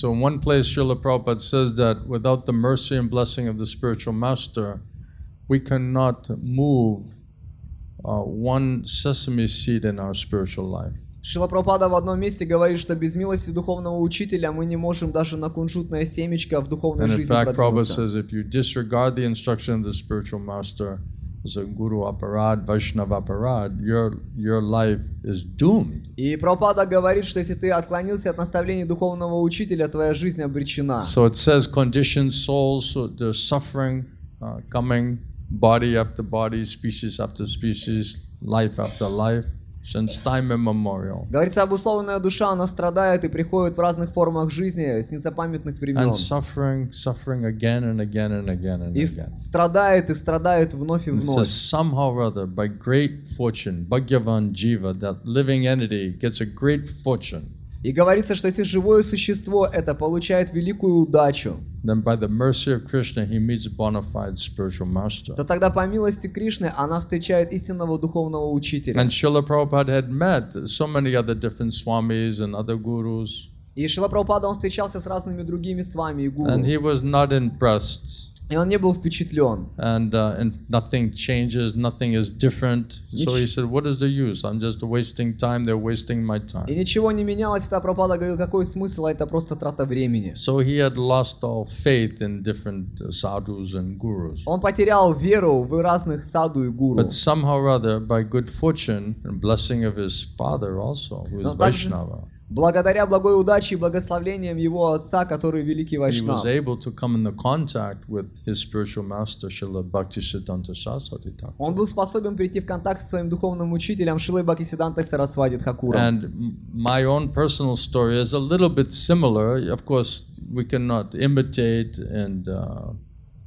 So in one place, Srila Prabhupada says that without the mercy and blessing of the spiritual master, we cannot move one sesame seed in our spiritual life. Шрила Прабхупада в одном месте говорит, что без милости духовного учителя мы не можем даже на кунжутное семечко в духовной жизни продвинуться. And in fact, Prabhupada продвинуться. says if you disregard the instruction of the spiritual master, as a guru aparad, Vaishnava aparad, your life is doomed. И Прабхупада говорит, что если ты отклонился от наставлений духовного учителя, твоя жизнь обречена. So it says conditioned souls, so there's suffering coming, body after body, species after species, life after life, since time immemorial. Говорится, обусловленная душа, она страдает и приходит в разных формах жизни с незапамятных времен. And suffering again and again and again and И again. страдает и страдает вновь и It вновь. says somehow or other, by great fortune, Bhagyavan Jiva, that living entity gets a great fortune. И говорится, что если живое существо это получает великую удачу, Then by the mercy of Krishna, he meets a bona fide spiritual master. то тогда по милости Кришны она встречает истинного духовного учителя. And Srila Prabhupada had met so many other different swamis and other gurus. И Шрила Прабхупада, он встречался с разными другими свами и гуру. And he was not impressed. И он не был впечатлен. And nothing changes, nothing is different. So he said, what is the use? I'm just wasting time, they're wasting my time. И ничего не менялось, тогда Прабхупада говорил, какой смысл, это просто трата времени. So he had lost all faith in different sadhus and gurus. Он потерял веру в разных саду и гуру. But somehow or other, by good fortune and blessing of his father also, who is Vaishnava, благодаря благой удаче и благословениям его отца, который великий he Вайшнав, was able to come into contact with his spiritual master, Srila Bhaktisiddhanta.Swami. он был способен прийти в контакт со своим духовным учителем Шрилой Бхактисиддантой Sarasvati Thakura. And my own personal story is a little bit similar. Of course, we cannot imitate and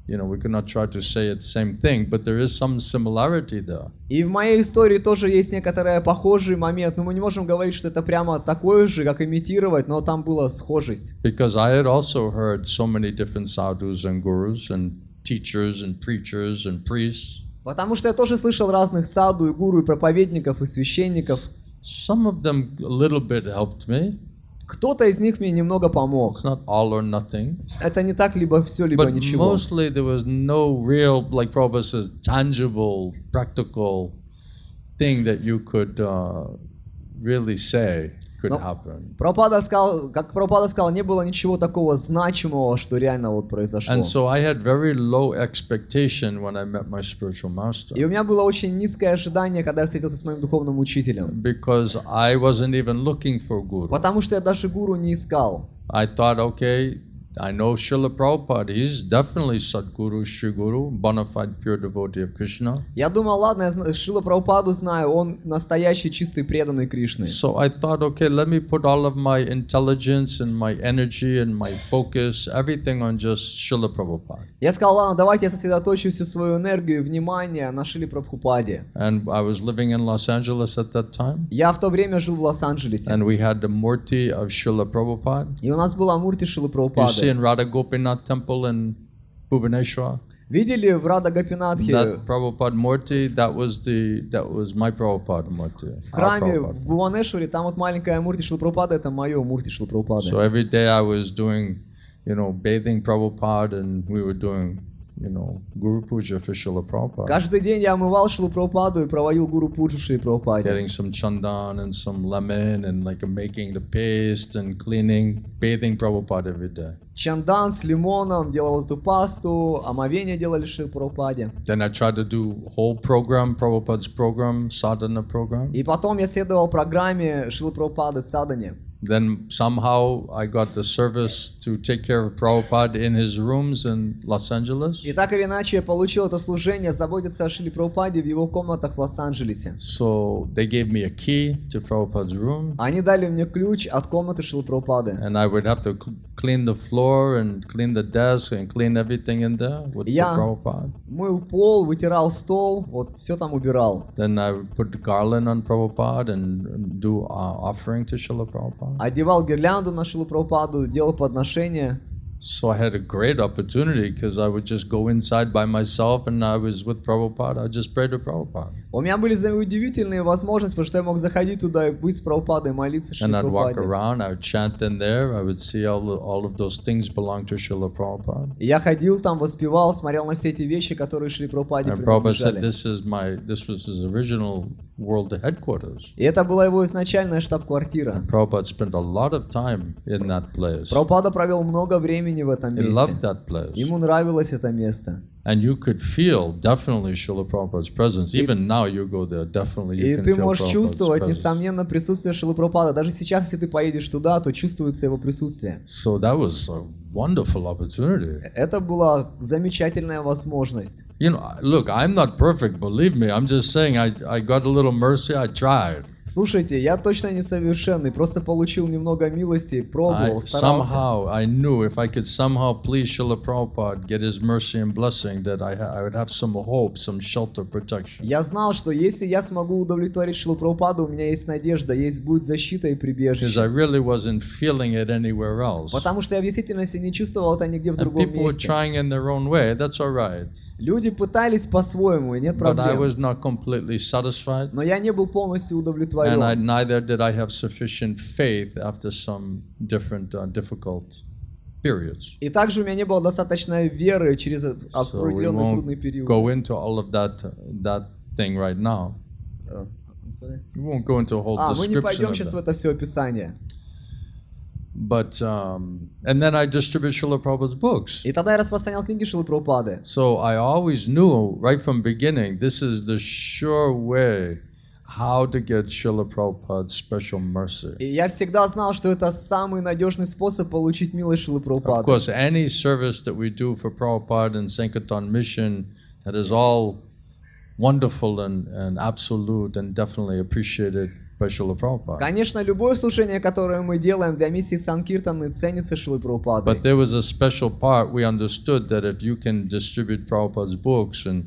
we cannot try to say it's the same thing, but there is some similarity there. И в моей истории тоже есть некоторый похожий момент, но мы не можем говорить, что это прямо такое же, как имитировать, но там была схожесть. Because I had also heard so many different sadhus and gurus and teachers and preachers and priests. Потому что я тоже слышал разных саду и гуру, и проповедников, и священников. Some of them a little bit helped me. Кто-то из них мне немного помог. It's not all or nothing. Это не так, либо все, либо But ничего. mostly there was no real, like Prabhupada says, tangible, practical thing that you could really say could happen. Прабхупада сказал, как Прабхупада сказал, не было ничего такого значимого, что реально вот произошло. And so I had very low expectation when I met my spiritual master. И у меня было очень низкое ожидание, когда я встретился с моим духовным учителем. Because I wasn't even looking for guru. Потому что я даже гуру не искал. I thought, okay, I know Srila Prabhupada, he's definitely Sadguru, Shri Guru, bona fide pure devotee of Krishna. Я думал, ладно, я Шрила Прабхупаду знаю, он настоящий, чистый, преданный Кришне. So I thought, okay, let me put all of my intelligence and my energy and my focus, everything on just Srila Prabhupada. Я сказал, ладно, давайте я сосредоточу всю свою энергию и внимание на Шриле Прабхупаде. And I was living in Los Angeles at that time. Я в то время жил в Лос-Анджелесе. And we had the Murti of Srila Prabhupada. И у нас была мурти Шрилы You see Прабхупады. in Radha Gopinath temple in Bhubaneswar. Видели в Рада Гопинатхе, That Prabhupada Murti, that was my Prabhupada Murti. в храме в Бхуванешваре, там вот маленькая мурти Шрилы Прабхупады, это мое мурти Шрилы Прабхупады. So every day I was doing, bathing Prabhupada, and we were doing, Guru Puja for Srila Prabhupada. Каждый день я омывал Шрилу Прабхупаду и проводил гуру пуджу Шриле Прабхупаде. Getting some chandan and some lemon and making the paste and cleaning, bathing Prabhupada every day. Чандан с лимоном, делал эту пасту, омовение делали Шриле Прабхупаде. Then I tried to do whole program, Prabhupada's program, sadhana program. И потом я следовал программе Шрилы Прабхупады Садане. Then somehow I got the service to take care of Prabhupada in his rooms in Los Angeles. И так или иначе я получил это служение заботиться о Шриле Прабхупаде в его комнатах в Лос-Анджелесе. So they gave me a key to Prabhupada's room. Они дали мне ключ от комнаты Шрилы Прабхупады. And I would have to clean the floor and clean the desk and clean everything in there with the Prabhupada. Мыл пол, вытирал стол, вот все там убирал. Then I would put garland on Prabhupada and do offering to Srila Prabhupada. Одевал гирлянду на Шрилу Прабхупаду, делал подношения. So I had a great opportunity because I would just go inside by myself and I was with Prabhupada. I just prayed to Prabhupada. У меня были удивительные возможности, потому что я мог заходить туда и быть с Прабхупадой, молиться Шриле And I'd walk Прабхупаде. around, I would chant in there, I would see all of those things belong to Srila Prabhupada. И я ходил там, воспевал, смотрел на все эти вещи, которые Шриле Прабхупаде And Prabhupada said, принадлежали. this was his original world headquarters. И это была его изначальная штаб-квартира. And Prabhupada spent a lot of time in that place. Прабхупада провел много времени в этом He месте. loved that place. Ему нравилось это место. And you could feel definitely Srila Prabhupada's presence. Even now you go there, definitely you И can ты feel можешь Prabhupada's чувствовать, presence. несомненно, присутствие Шрилы Прабхупады. Даже сейчас, если ты поедешь туда, то чувствуется его присутствие. So that was a wonderful opportunity. Это была замечательная возможность. You know, look, I'm not perfect, believe me. I'm just saying I got a little mercy, I tried. Слушайте, я точно несовершенный, просто получил немного милости, пробовал, старался. Somehow I knew if I could somehow please Srila Prabhupada, get his mercy and blessing, that I would have some hope, some shelter, protection. Я знал, что если я смогу удовлетворить Шрилу Прабхупаду, у меня есть надежда, есть будет защита и Because прибежище. I really wasn't feeling it anywhere else. Потому что я в действительности не чувствовал это нигде в And другом people were месте. trying in their own way, that's all right. Люди пытались по-своему, и нет But I проблем. was not completely satisfied. Но я не был полностью And удовлетворен. neither did I have sufficient faith after some different difficult periods. И также у меня не было достаточной веры через So we определенный трудный won't период. go into all of that thing right now. We won't go into a whole Мы не description пойдем of сейчас в that. это все описание. But and then I distributed Srila Prabhupada's books. И тогда я распространял книги Шрилы Прабхупады. So I always knew right from beginning this is the sure way how to get Srila Prabhupada's special mercy. И я всегда знал, что это самый надежный способ получить милость Шрилы Of Прабхупады. course, any service that we do for Prabhupada and Sankirtan mission, that is all wonderful and absolute and definitely appreciated by Srila Prabhupada. Конечно, любое служение, которое мы делаем для миссии Санкиртаны, ценится Шрилой Прабхупадой. But there was a special part we understood that if you can distribute Prabhupada's books and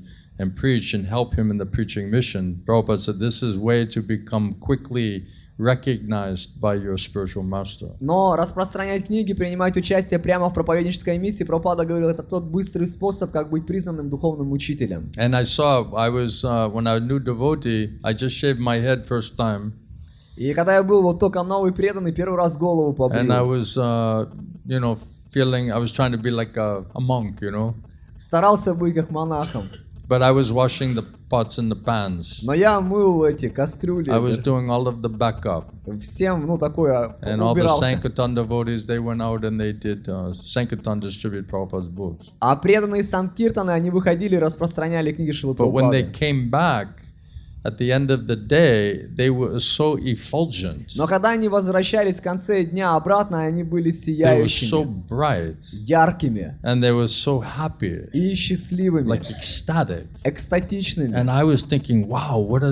preach and help him in the preaching mission, Prabhupada said this is way to become quickly recognized by your spiritual master. Но распространять книги, принимать участие прямо в проповеднической миссии, Прабхупада говорил, это тот быстрый способ, как быть признанным духовным учителем. And I was when I was a new devotee, I just shaved my head first time. И когда я был вот только новый преданный, первый раз голову And I побрил. was, feeling I was trying to be like a monk, Старался быть как монахом. But I was washing the pots and the pans. Но я мыл эти кастрюли. I was doing all of the backup. Всем, такое, And all the убирался. Sankirtan devotees, they went out and they did Sankirtan distribute Prabhupada's books. А преданные Санкиртаны, они выходили и распространяли книги Шрилы But when they Прабхупады. came back, at the end of the day, they were so effulgent. Но когда они возвращались в конце дня обратно, они были They were so сияющими, bright. яркими And they were so happy, и счастливыми, like ecstatic. экстатичными. And I was thinking, wow, what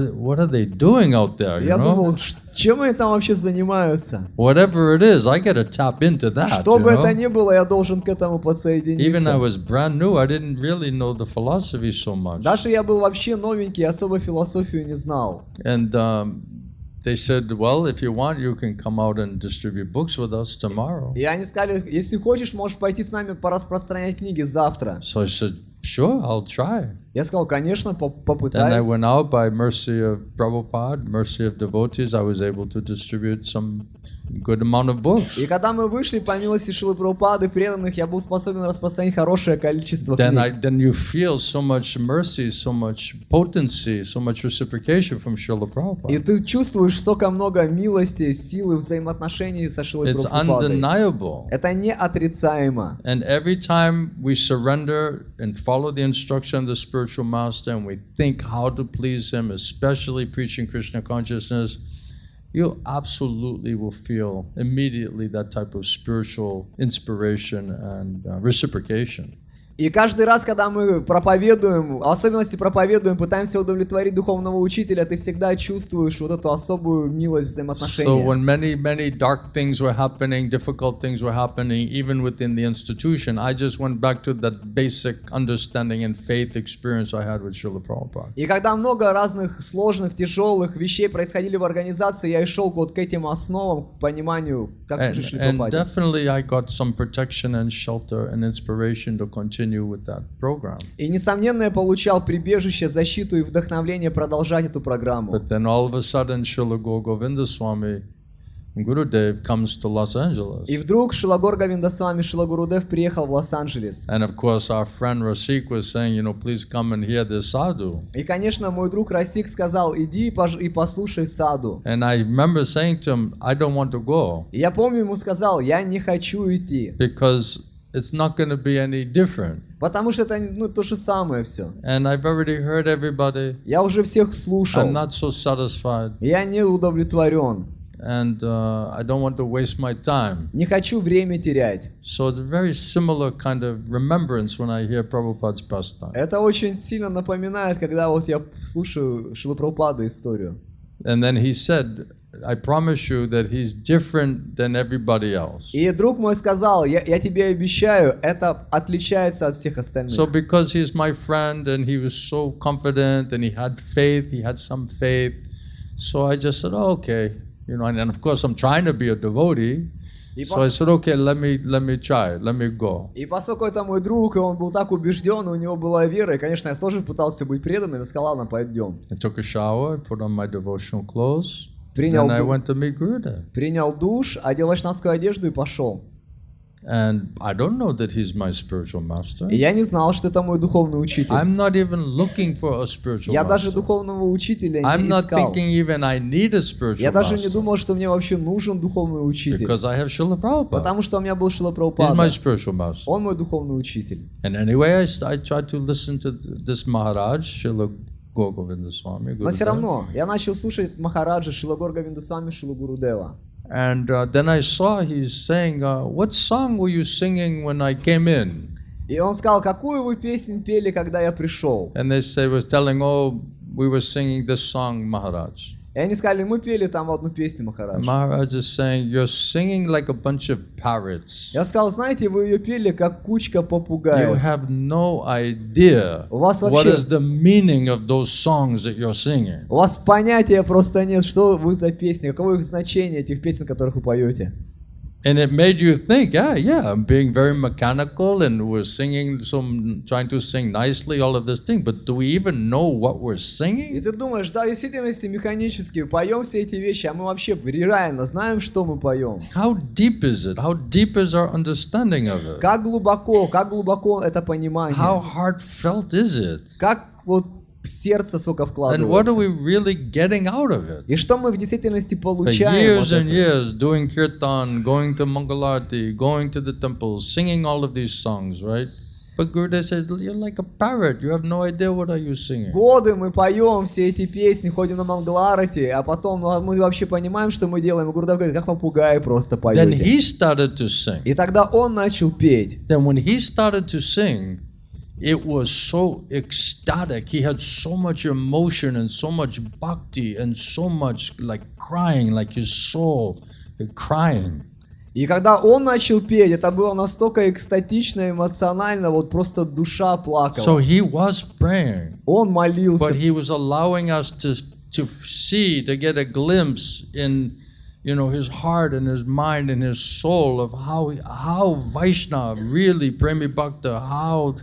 are they doing out there? Я думал, чем они там вообще занимаются? Whatever it is, I gotta tap into that. Что бы это You know? ни было, я должен к этому Even I подсоединиться. was brand new, I didn't really know the philosophy so much. Даже я был вообще новенький, особо философию не знал. And they said, well, if you want, you can come out and distribute books with us tomorrow. И они сказали, если хочешь, можешь пойти с нами пораспространять книги завтра. So I said, sure, I'll try. Я сказал, конечно, Then I попытаюсь. went out by mercy of Prabhupada, mercy of devotees, I was able to distribute some good amount of books. И когда мы вышли, по милости Шрилы Прабхупады, преданных, я был способен распространить хорошее количество книг. Then you feel so much mercy, so much potency, so much reciprocation from Srila И Prabhupada. ты чувствуешь столько много милости, силы, взаимоотношений со Шрилой It's Прабхупадой. undeniable. Это неотрицаемо. And every time we surrender and follow the instruction of the spiritual master and we think how to please him, especially preaching Krishna consciousness, you absolutely will feel immediately that type of spiritual inspiration and reciprocation. И каждый раз, когда мы проповедуем, в особенности проповедуем, пытаемся удовлетворить духовного учителя, ты всегда чувствуешь вот эту особую милость взаимоотношения. So when many dark things were happening, difficult things were happening, even within the institution, I just went back to that basic understanding and faith experience I had with Srila Prabhupada. И когда много разных сложных, тяжелых вещей происходили в организации, я и шел вот к этим основам, к пониманию, как служить Шри And Прабхупаде. definitely I got some protection and shelter and inspiration to continue with that program. И, несомненно, я получал прибежище, защиту и вдохновление продолжать эту программу. But then all of a sudden, Srila Gour Govinda Swami Gurudev comes to Los Angeles. И вдруг Шрила Гур Говинда Свами Шрила Гурудев приехал в Лос-Анджелес. And of course, our friend Rasik was saying, please come and hear this sadhu. И, конечно, мой друг Расик сказал, иди и послушай саду. And I remember saying to him, I don't want to go. И я помню, ему сказал, я не хочу идти. Because it's not going to be any different. Потому что это то же самое все. And I've already heard everybody. Я уже всех слушал. I'm not so satisfied. Я не удовлетворен. And I don't want to waste my time. Не хочу время терять. So it's a very similar kind of remembrance when I hear Prabhupada's pastime. Это очень сильно напоминает, когда вот я слушаю Шрилы Прабхупады историю. And then he said, I promise you that he's different than everybody else. И друг мой сказал, я тебе обещаю, это отличается от всех остальных. So because he's my friend and he was so confident and he had faith, he had some faith. So I just said, oh, okay. And of course I'm trying to be a devotee. So I said, okay, let me try it, let me go. И поскольку это мой друг, и он был так убежден, у него была вера, и, конечно, я тоже пытался быть преданным, и сказал, ладно, пойдем. I took a shower, I put on my devotional clothes, Принял and I went to meet Gurudev. Принял душ, одел вайшнавскую одежду и пошел. And I don't know that he's my spiritual master. И я не знал, что это мой духовный учитель. I'm not even looking for a spiritual Я master. даже духовного учителя I'm не not искал. thinking even I need a spiritual Я даже не master. думал, что мне вообще нужен духовный учитель. Because I have Srila Prabhupada. Потому что у меня был Шрила He's my Прабхупада. spiritual master. Он мой духовный учитель. And anyway, I tried to listen to this Maharaj, Srila Gour Govinda Swami. Но все равно, я начал слушать Махараджа, Шрила Гур Говинда Свами, Шрилу Гурудева. And then I saw he's saying, what song were you singing when I came in? И он сказал, какую вы песню пели, когда я пришел? And they was telling, oh, we were singing this song, Maharaj. И они сказали, мы пели там одну песню, Махарадж. Maharaj is saying, you're singing like a bunch of parrots. Я сказал, знаете, вы ее пели, как кучка You попугаев. have no idea У вас what вообще- is the meaning of those songs that you're singing. У вас понятия просто нет, что вы за песни, каково их значение, этих песен, которых вы поете. And it made you think, yeah, I'm being very mechanical and we're singing trying to sing nicely, all of this thing, but do we even know what we're И singing? ты думаешь, да, в действительности механически поем все эти вещи, а мы вообще реально знаем, что мы поем. How deep is it? How deep is our understanding of it? Как глубоко это понимание. How heartfelt is it? Как вот в сердце, сука, And what are вкладывается. we really getting out of it? И что мы в действительности For получаем years от and этого? years doing kirtan, going to Mangalarti, going to the temples, singing all of these songs, right? But Gurudev said, you're like a parrot. You have no idea what are you singing. Годы мы поем все эти песни, ходим на Мангаларати, а потом мы вообще понимаем, что мы делаем. И Гурудев говорит, как попугаи просто Then поете. he started to sing. И тогда он начал петь. Then when he started to sing, it was so ecstatic. He had so much emotion and so much bhakti and so much like crying, like his soul crying. И когда он начал петь, это было настолько экстатично, эмоционально, вот просто душа плакала. So he was praying, Он молился. but he was allowing us to see, to get a glimpse in, his heart and his mind and his soul of how Vaishnava really, Premi Bhakta, how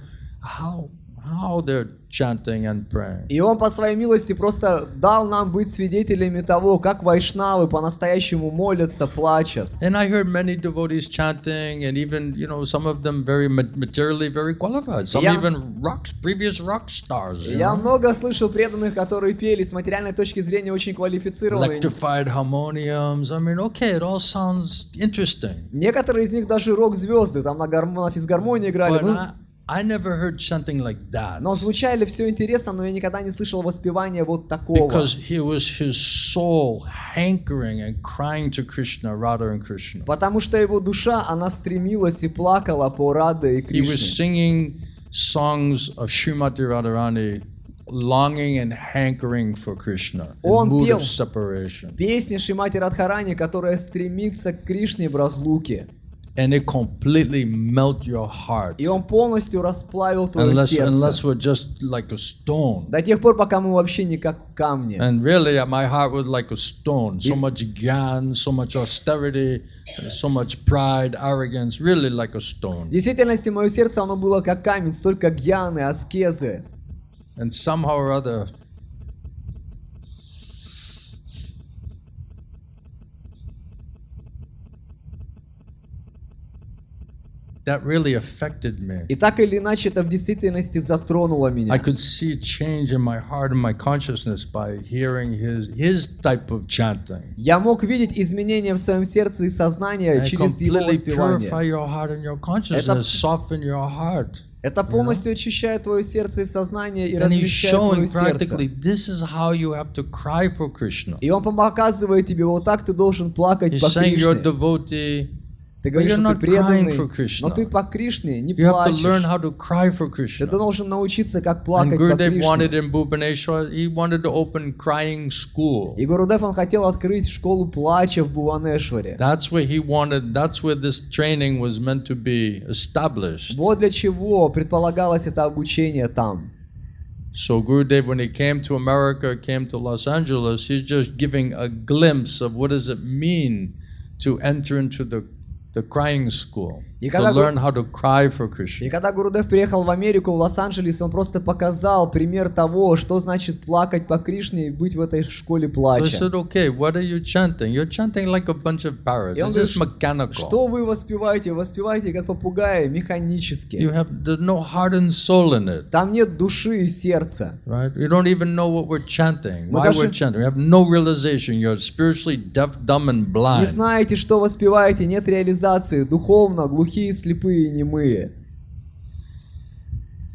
they're chanting and praying. И он по своей милости просто дал нам быть свидетелями того, как вайшнавы по-настоящему молятся, плачут. And I heard many devotees chanting, and even, some of them very materially very qualified. Some Yeah. even previous rock stars. Я много слышал преданных, которые пели с материальной точки зрения очень квалифицированные. Electrified harmoniums. I mean, okay, it all sounds interesting. Некоторые из них даже рок-звезды, там на физгармонии играли. But I never heard chanting like that. Но звучали все интересно, но я никогда не слышал воспевания вот такого. Because it was his soul hankering and crying to Krishna, Radha and Krishna. Потому что его душа, она стремилась и плакала по Раде и He was Кришне. singing songs of Srimati Radharani longing and hankering for Krishna, in Он mood пел of separation. песни Шримати Радхарани, которая стремится к Кришне в разлуке. And it completely melt your heart. И он полностью расплавил твое Unless сердце. we're just like a stone. До тех пор, пока мы вообще не как камни. And really, my heart was like a stone. So much gyan, so much austerity, so much pride, arrogance, really like a stone. В действительности, мое сердце, оно было как камень, столько гьяны, аскезы. And somehow or other, that really affected me. И так или иначе, это в действительности затронуло I меня. could see a change in my heart and my consciousness by hearing his type of chanting. Я мог видеть изменения в своем сердце и сознании And через его completely воспевание. purify your heart and your consciousness, soften your heart. Это полностью очищает твое сердце и сознание и And he's размещает твое showing practically сердце. this is how you have to cry for Krishna. И он показывает тебе, вот так ты должен плакать He's по saying you're a Кришне. devotee, Ты but говоришь, you're что not ты crying преданный, for Krishna. но ты по Кришне не You have to learn плачешь. how to cry for Ты Krishna. должен научиться, как And плакать по Gurudev wanted Кришне. in Bhubaneswar, he wanted to open crying school. И Гурудев, он хотел открыть школу плача в Бхуванешваре. That's where this training was meant to be established. Вот для чего предполагалось это обучение там. So Gurudev, when he came to America, came to Los Angeles, he's just giving a glimpse of what does it mean to enter into the crying school, И to когда learn how to cry for И Krishna. когда Гурудев приехал в Америку, в Лос-Анджелес, он просто показал пример того, что значит плакать по Кришне и быть в этой школе So I плача. said, okay, what are you chanting? You're chanting like a bunch of parrots. И он It's just говорит, mechanical. что вы воспеваете? Воспеваете как попугаи, механически. There's no heart and soul in it, Там нет души и сердца. right? We don't even know what we're chanting, Мы why даже we're chanting. We have no realization. You're spiritually deaf, dumb, and Не blind. знаете, что воспеваете, нет реализации, духовно, глухие, слепые и немые.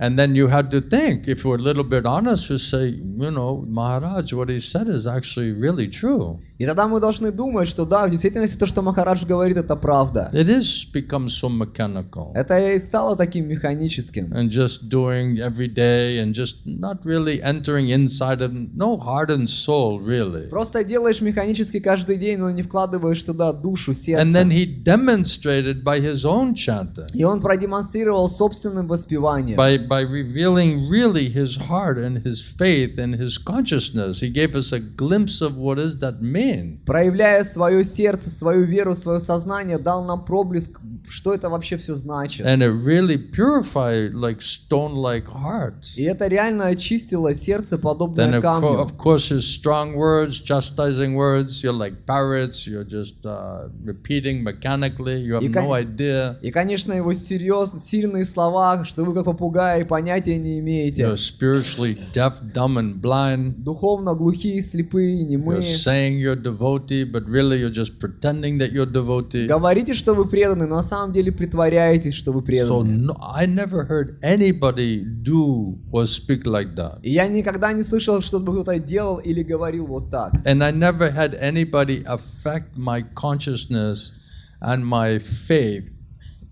And then you had to think, if we're a little bit honest, to say, you know, Maharaj, what he said is actually really true. И тогда мы должны думать, что да, в действительности то, что Махарадж говорит, это правда. It is become so mechanical. Это и стало таким механическим. And just doing every day and just not really entering inside of no heart and soul, really. Просто делаешь механически каждый день, но не вкладываешь туда душу, сердце. And then he demonstrated by his own chanting, И он продемонстрировал собственным воспеванием. by revealing really his heart and his faith and his consciousness. He gave us a glimpse of what does that mean. Проявляя свое сердце, свою веру, свое сознание, дал нам проблеск, что это вообще все значит. And it really purified like stone-like heart. И это реально очистило сердце, Then подобное камню. of course his strong words, chastising words, you're like parrots, you're just repeating mechanically, you have no idea. И, конечно, его сильные слова, что вы как попугаи, понятия не имеете. You're spiritually deaf, dumb, and blind. Духовно глухие, слепые, You're немые. saying you're devotee, but really you're just pretending that you're devotee. Говорите, что вы преданы, но на самом деле притворяетесь, что вы So преданы. I never heard anybody do or speak like that. И я никогда не слышал, чтобы кто-то делал или говорил вот так. And I never had anybody affect my consciousness and my faith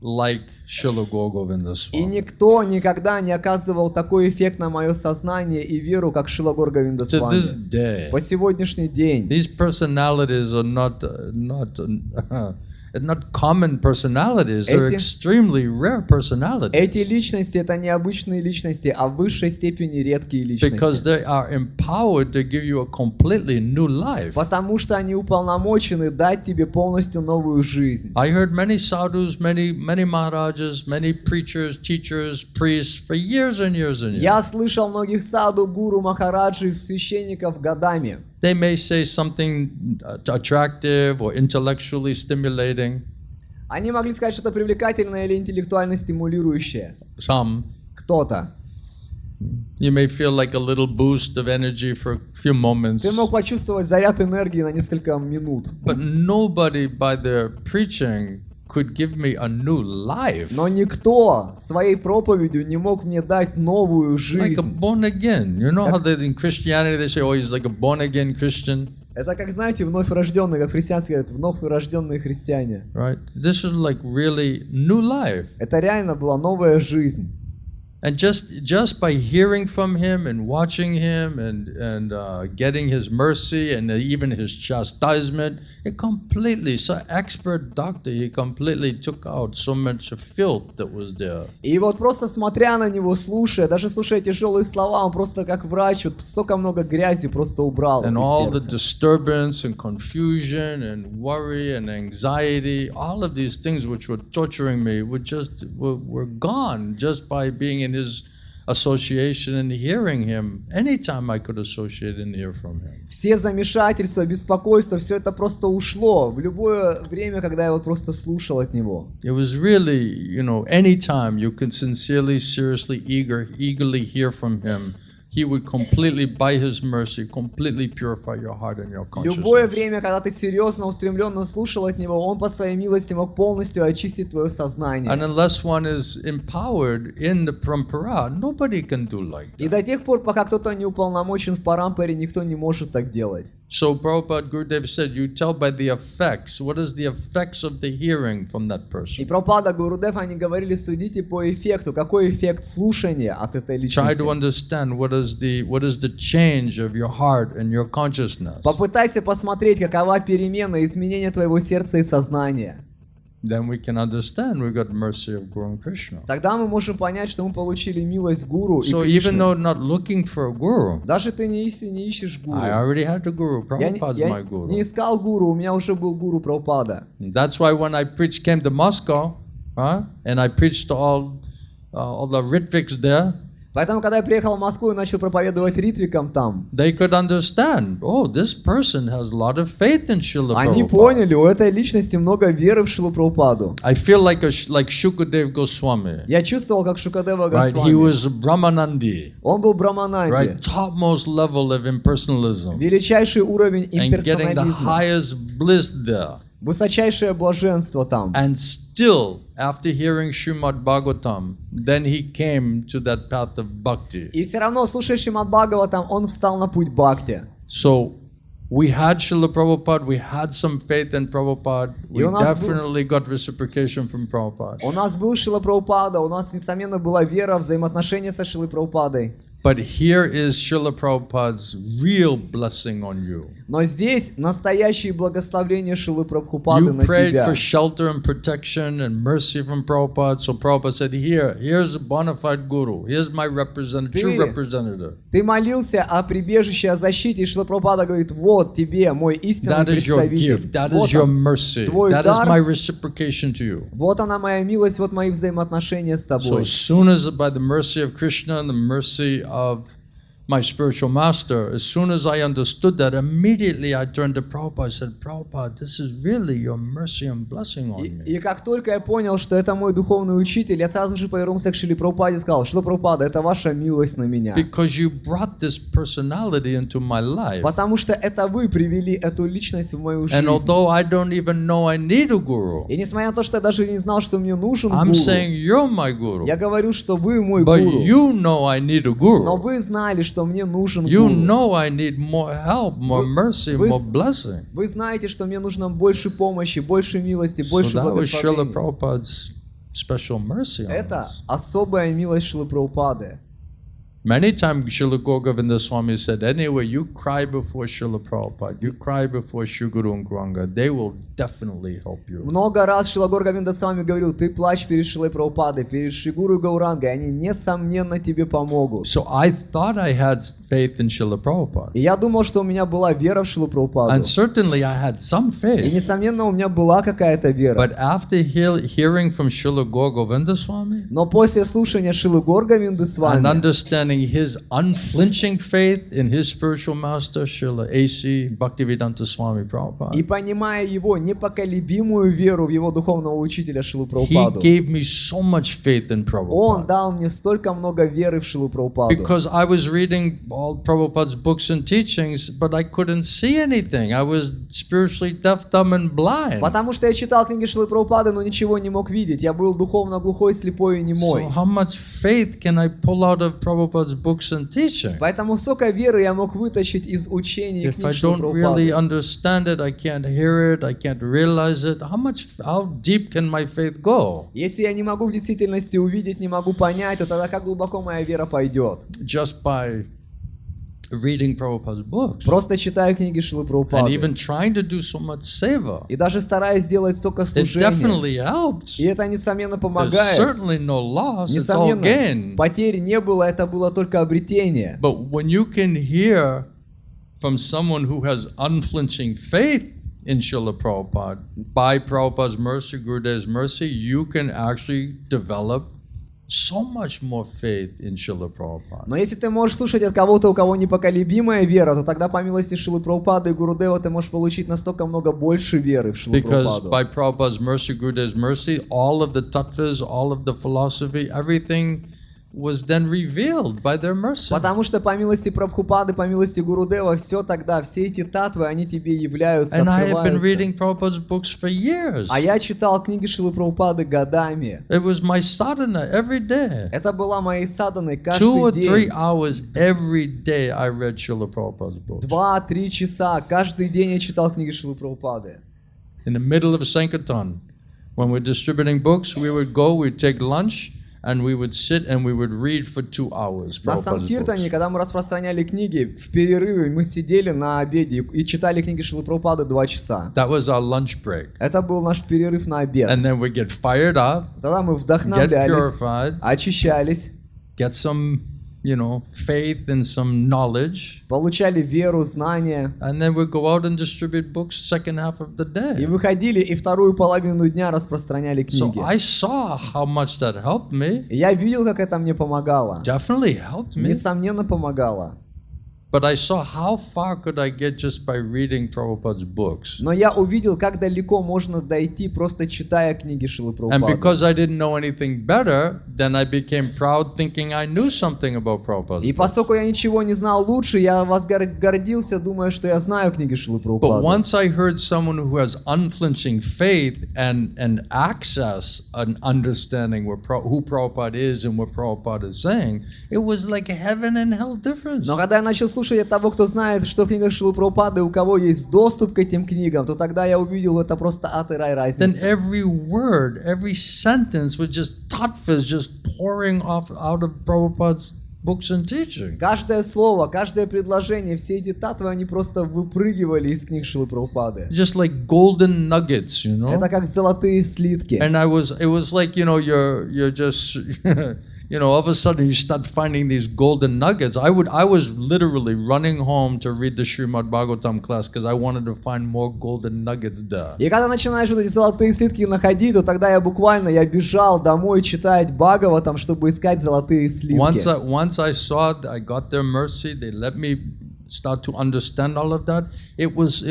like Srila Gour Govinda И Swami. никто никогда не оказывал такой эффект на мое сознание и веру, как Шрила Гур Говинда To this Swami. day, По сегодняшний день. these personalities are not common personalities. They're Эти- extremely rare personalities. Эти личности — это не обычные личности, а в высшей степени редкие Because личности. they are empowered to give you a completely new life. Потому что они уполномочены дать тебе полностью новую жизнь. I heard many sadhus, many maharajas, many preachers, teachers, priests for years and years and years. Я слышал многих саду, гуру, махараджи, священников годами. They may say something attractive or intellectually stimulating. Они могли сказать что-то привлекательное или интеллектуально стимулирующее. Some. Кто-то. You may feel like a little boost of energy for a few moments. Ты мог почувствовать заряд энергии на несколько минут. But nobody by their preaching could give me a new life. Но никто своей проповедью не мог мне дать новую Like a жизнь. born again. You know how in Christianity they say, oh, he's like a born again Christian? Это как, знаете, вновь рожденные, как в христианстве говорят, вновь рожденные христиане. Right? This is like really new life. Это реально была новая жизнь. And just by hearing from him and watching him and getting his mercy and even his chastisement, it completely, so expert doctor, he completely took out so much filth that was there. И вот просто смотря на него, слушая, даже слушая тяжелые слова, он просто как врач, вот столько много грязи просто убрал And из all the сердца. disturbance and confusion and worry and anxiety, all of these things which were torturing me were gone just by being in his association and hearing him. Anytime I could associate and hear from him. Все замешательства, беспокойство, все это просто ушло в любое время, когда я вот просто слушал от него. It was really, anytime you could sincerely, seriously, eagerly hear from him, he would completely, by his mercy, completely purify your heart and your Любое consciousness. время, когда ты серьезно, устремленно слушал от него, он по своей милости мог полностью очистить твое сознание. And unless one is empowered in the parampara, nobody can do like И that. до тех пор, пока кто-то не уполномочен в парампаре, никто не может так делать. So Prabhupada Gurudev said, you tell by the effects. What is the effects of the hearing from that И person? Прабхупада, Гурудев, они говорили, судите по эффекту. Какой эффект слушания от этой Try личности? to understand what is the change of your heart and your consciousness. Попытайся посмотреть, какова перемена, изменение твоего сердца и сознания. Then we can understand we got mercy of Guru and Krishna. Тогда мы можем понять, что мы получили милость Гуру и So even Кришны. though not looking for a guru, Даже ты не ищешь Гуру. I already had a guru. Я Prabhupada's my не guru. искал Гуру, у меня уже был Гуру Прабхупада. That's why when I came to Moscow, and I preached to all the Ritviks there, Поэтому, когда я приехал в Москву и начал проповедовать ритвикам там, they could understand, oh, this person has a lot of faith in Srila они Prabhupada. поняли, у этой личности много веры в Шрилу Прабхупаду. I feel like Shukadev Goswami. Я чувствовал, как Шукадева Right? He Госвами. was Brahmanandi, Он был Брамананди. right? Topmost level of impersonalism. Величайший уровень And getting the имперсонализма. highest bliss there. Высочайшее блаженство там. And still, after hearing Srimad Bhagavatam, then he came to that path of bhakti. И все равно, слушая Шримад Бхагаватам, он встал на путь бхакти. So, we had Srila Prabhupada, we had some faith in Prabhupada, we у нас definitely got reciprocation from Prabhupada. У нас был Шрила Прабхупада, у нас, несомненно, была вера, взаимоотношения со Шрилой Прабхупадой. But here is Srila Prabhupada's real blessing on you. Но здесь настоящее благословение Шрилы Прабхупады You на prayed тебя. for shelter and protection and mercy from Prabhupada. So Prabhupada said, here's a bona fide guru. Here's my true representative. Ты молился о прибежище, о защите, и Шрила Прабхупада говорит, вот тебе мой истинный That is your представитель. gift. That Вот is your он, mercy. твой That is дар. my reciprocation to you. Вот она моя милость, вот мои взаимоотношения с So тобой. as soon as by the mercy of Krishna and the mercy of my spiritual master, as soon as I understood that, immediately I turned to Prabhupada. I said, Prabhupada, this is really your mercy and blessing on me. И как только я понял, что это мой духовный учитель, я сразу же повернулся к Шриле Прабхупаде и сказал, Шрила Прабхупада, это ваша милость на меня. Because you brought this personality into my life. Потому что это вы привели эту личность в мою And жизнь. although I don't even know I need a guru, И несмотря на то, что я даже не знал, что мне нужен I'm гуру, saying you're my guru. я говорил, что вы мой But гуру. you know I need a Но guru. вы знали, что мне нужен You гуру. know I need more help, more mercy, more blessing. Вы знаете, что мне нужно больше помощи, больше милости, So больше that was Srila благословения. Prabhupada's special mercy on Это us. особая милость Шрилы Прабхупады. Many times Srila Gour Govinda Swami said, anyway, you cry before Srila Prabhupada, you cry before Sri Guru and Gauranga, they will definitely help you. Много раз Srila Gour Govinda Swami говорил, ты плачь перед Шрилой Прабхупадой, перед Шри Гуру и Гаурангой, они несомненно тебе помогут. So I thought I had faith in Srila Prabhupada. И я думал, что у меня была вера в Шрилу Прабхупаду. And certainly I had some И faith. несомненно у меня была какая-то вера. But after hearing from Srila Gour Govinda Swami Но после слушания Шрилы Гур Говинды and Свами understanding his unflinching faith in his spiritual master, Srila A.C.Bhaktivedanta.Swami Prabhupada, и понимая его непоколебимую веру в его духовного учителя Шрилу he Прабхупаду, gave me so much faith in он Prabhupada. дал мне столько много веры в Шрилу Прабхупаду. Because I was reading all Prabhupada's books and teachings, but I couldn't see anything. I was spiritually deaf, dumb, and blind. Потому что я читал книги Шрилы Прабхупады, но ничего не мог видеть. Я был духовно глухой, слепой и немой. So how much faith can I pull out of Prabhupada's Prabhupada's books and teaching. Поэтому сока веры я мог вытащить из учений и If I книг Шрилы don't really Прабхупады. understand it, I can't hear it, I can't realize it. How deep can my faith go? Если я не могу в действительности увидеть, не могу понять, то тогда как глубоко моя вера пойдет? Just by reading Prabhupada's books. Просто читая книги Шрилы And Прабхупады. even trying to do so much seva. И даже стараясь сделать столько It служений. definitely helps. И это, несомненно, There's помогает. certainly no loss, it's all Несомненно, gain. потерь не было, это было только обретение. But when you can hear from someone who has unflinching faith in Srila Prabhupada, by Prabhupada's mercy, Gurudev's mercy, you can actually develop so much more faith in Srila Prabhupada. Но если ты можешь слушать от кого-то, у кого непоколебимая вера, то тогда по милости Шрилы Прабхупады и Гурудева ты можешь получить настолько много больше веры в Шрилу Because Прабхупаду. by Prabhupada's mercy, Gurudev's mercy, all of the tattvas, all of the philosophy, everything was then revealed by their mercy. Потому что по милости Прабхупады, по милости Гурудева, все тогда, все эти татвы, они тебе являются, And I have been открываются. reading Prabhupada's books for years. А я читал книги Шрилы Прабхупады годами. It was my sadhana every day. Это была моей саданой 2 каждый or 3 день. hours every day I read Srila Prabhupada's books. 2-3 часа каждый день я читал книги Шрилы Прабхупады. In the middle of Sankirtan, when we're distributing books, we would go, we'd take lunch, and we would sit and we would read for 2 hours. На Prabhupada's Санкиртане, books. когда мы распространяли книги, в перерыве мы сидели на обеде и читали книги Шрилы Прабхупады 2 часа. That was our lunch break. Это был наш перерыв на обед. And then we'd get fired up, Тогда мы get вдохновлялись, purified, очищались, get some, faith and some knowledge, получали веру, знания. and then we'd go out and distribute books second half of the И day. выходили, и вторую половину дня распространяли So книги. I saw how much that helped me. И я видел, как это мне помогало. Definitely helped me. Несомненно, помогало. But I saw how far could I get just by reading Prabhupada's books. Но я увидел, как далеко можно дойти, просто читая книги Шрилы And Прабхупады. because I didn't know anything better, then I became proud thinking I knew something about Prabhupada's И books. поскольку я ничего не знал лучше, я гордился, думая, что я знаю книги Шрилы But Прабхупады. once I heard someone who has unflinching faith and access an understanding who Prabhupada is and what Prabhupada is saying, it was like heaven and hell difference. Но когда я начал слушать от того, кто знает, что в книгах Шрилы Прабхупады, у кого есть доступ к этим книгам, то тогда я увидел, это просто ад и рай Then разница. every word, every sentence was just tattvas just pouring off out of Prabhupada's books and teaching. Каждое слово, каждое предложение, все эти татвы, они просто выпрыгивали из книг Шрилы Прабхупады. Just like golden nuggets, Это как золотые слитки. And it was like, you're just, all of a sudden you start finding these golden nuggets. I was literally running home to read the Srimad Bhagavatam class because I wanted to find more golden nuggets there. И когда начинаешь вот эти золотые слитки находить, то тогда я бежал домой читать Бхагаватам, чтобы искать золотые слитки. Once I saw I got their mercy, they let me start to understand all of that. It was